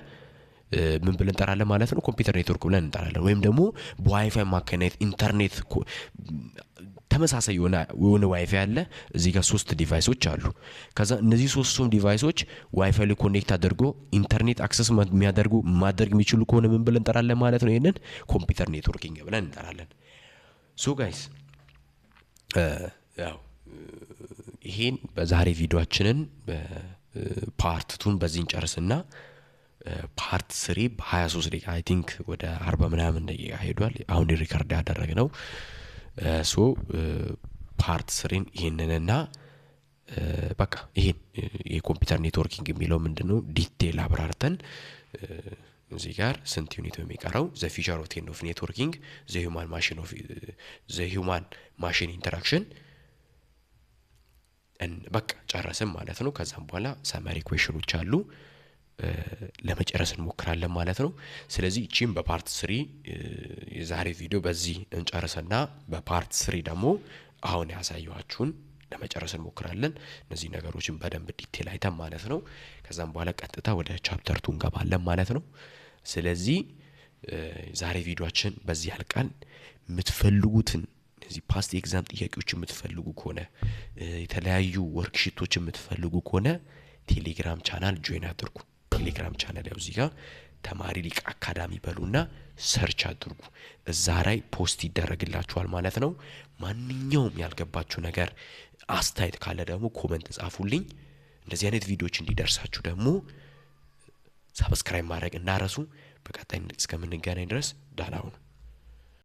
ምን ብለን እንጠራለን ማለት ነው? ኮምፒውተር ኔትወርክ ብለን እንጠራለን። ወይም ደግሞ በዋይፋይ አማካኝነት ኢንተርኔት ተመሳሳይ የሆነ ዋይፋይ አለ። እዚህ ጋር ሶስት ዲቫይሶች አሉ። ከዛ እነዚህ ሶስቱም ዲቫይሶች ዋይፋይ ላይ ኮኔክት አድርጎ ኢንተርኔት አክሰስ ማድረግ የሚችሉ ከሆነ ምን ብለን እንጠራለን ማለት ነው? ይሄንን ኮምፒውተር ኔትወርኪንግ ብለን እንጠራለን። ሶ ጋይስ ያው ይሄን በዛሬ ቪዲዮአችንን ፓርት 2 በዚህ እንጨርስና ፓርት 3 በ23 ደቂቃ አይ ቲንክ ወደ 40 ምናምን ደቂቃ ሄዷል አሁን ሪከርድ ያደረግነው። ሶ ፓርት 3 ይሄንንና በቃ ይሄን የኮምፒውተር ኔትወርኪንግ የሚለው ምንድነው ዲቴል አብራርተን እዚህ ጋር ስንት ዩኒት ነው የሚቀረው? ዘ ፊቸር ኦፍ ቴን ኦፍ ኔትወርኪንግ ዘ ሂውማን ማሽን ኢንተራክሽን በቃ ጨረስን ማለት ነው። ከዛም በኋላ ሰመሪ ኩዌሽኖች አሉ ለመጨረስ እንሞክራለን ማለት ነው። ስለዚህ እቺም በፓርት 3 የዛሬ ቪዲዮ በዚህ እንጨርሰና በፓርት 3 ደግሞ አሁን ያሳየኋችሁን ለመጨረስ እንሞክራለን። እነዚህ ነገሮችን በደንብ ዲቴል አይተን ማለት ነው። ከዛም በኋላ ቀጥታ ወደ ቻፕተር 2 እንገባለን ማለት ነው። ስለዚህ ዛሬ ቪዲዮአችን በዚህ ያልቃል። የምትፈልጉትን እዚህ ፓስት ኤግዛም ጥያቄዎች የምትፈልጉ ከሆነ የተለያዩ ወርክሺቶች የምትፈልጉ ከሆነ ቴሌግራም ቻናል ጆይን አድርጉ። ቴሌግራም ቻናል ያው እዚህ ጋር ተማሪ ሊቅ አካዳሚ በሉና ሰርች አድርጉ። እዛ ላይ ፖስት ይደረግላችኋል ማለት ነው። ማንኛውም ያልገባችሁ ነገር አስተያየት ካለ ደግሞ ኮሜንት ጻፉልኝ። እንደዚህ አይነት ቪዲዮዎች እንዲደርሳችሁ ደግሞ ሰብስክራይብ ማድረግ እንዳረሱ። በቀጣይ እስከምንገናኝ ድረስ ደህና ሁኑ።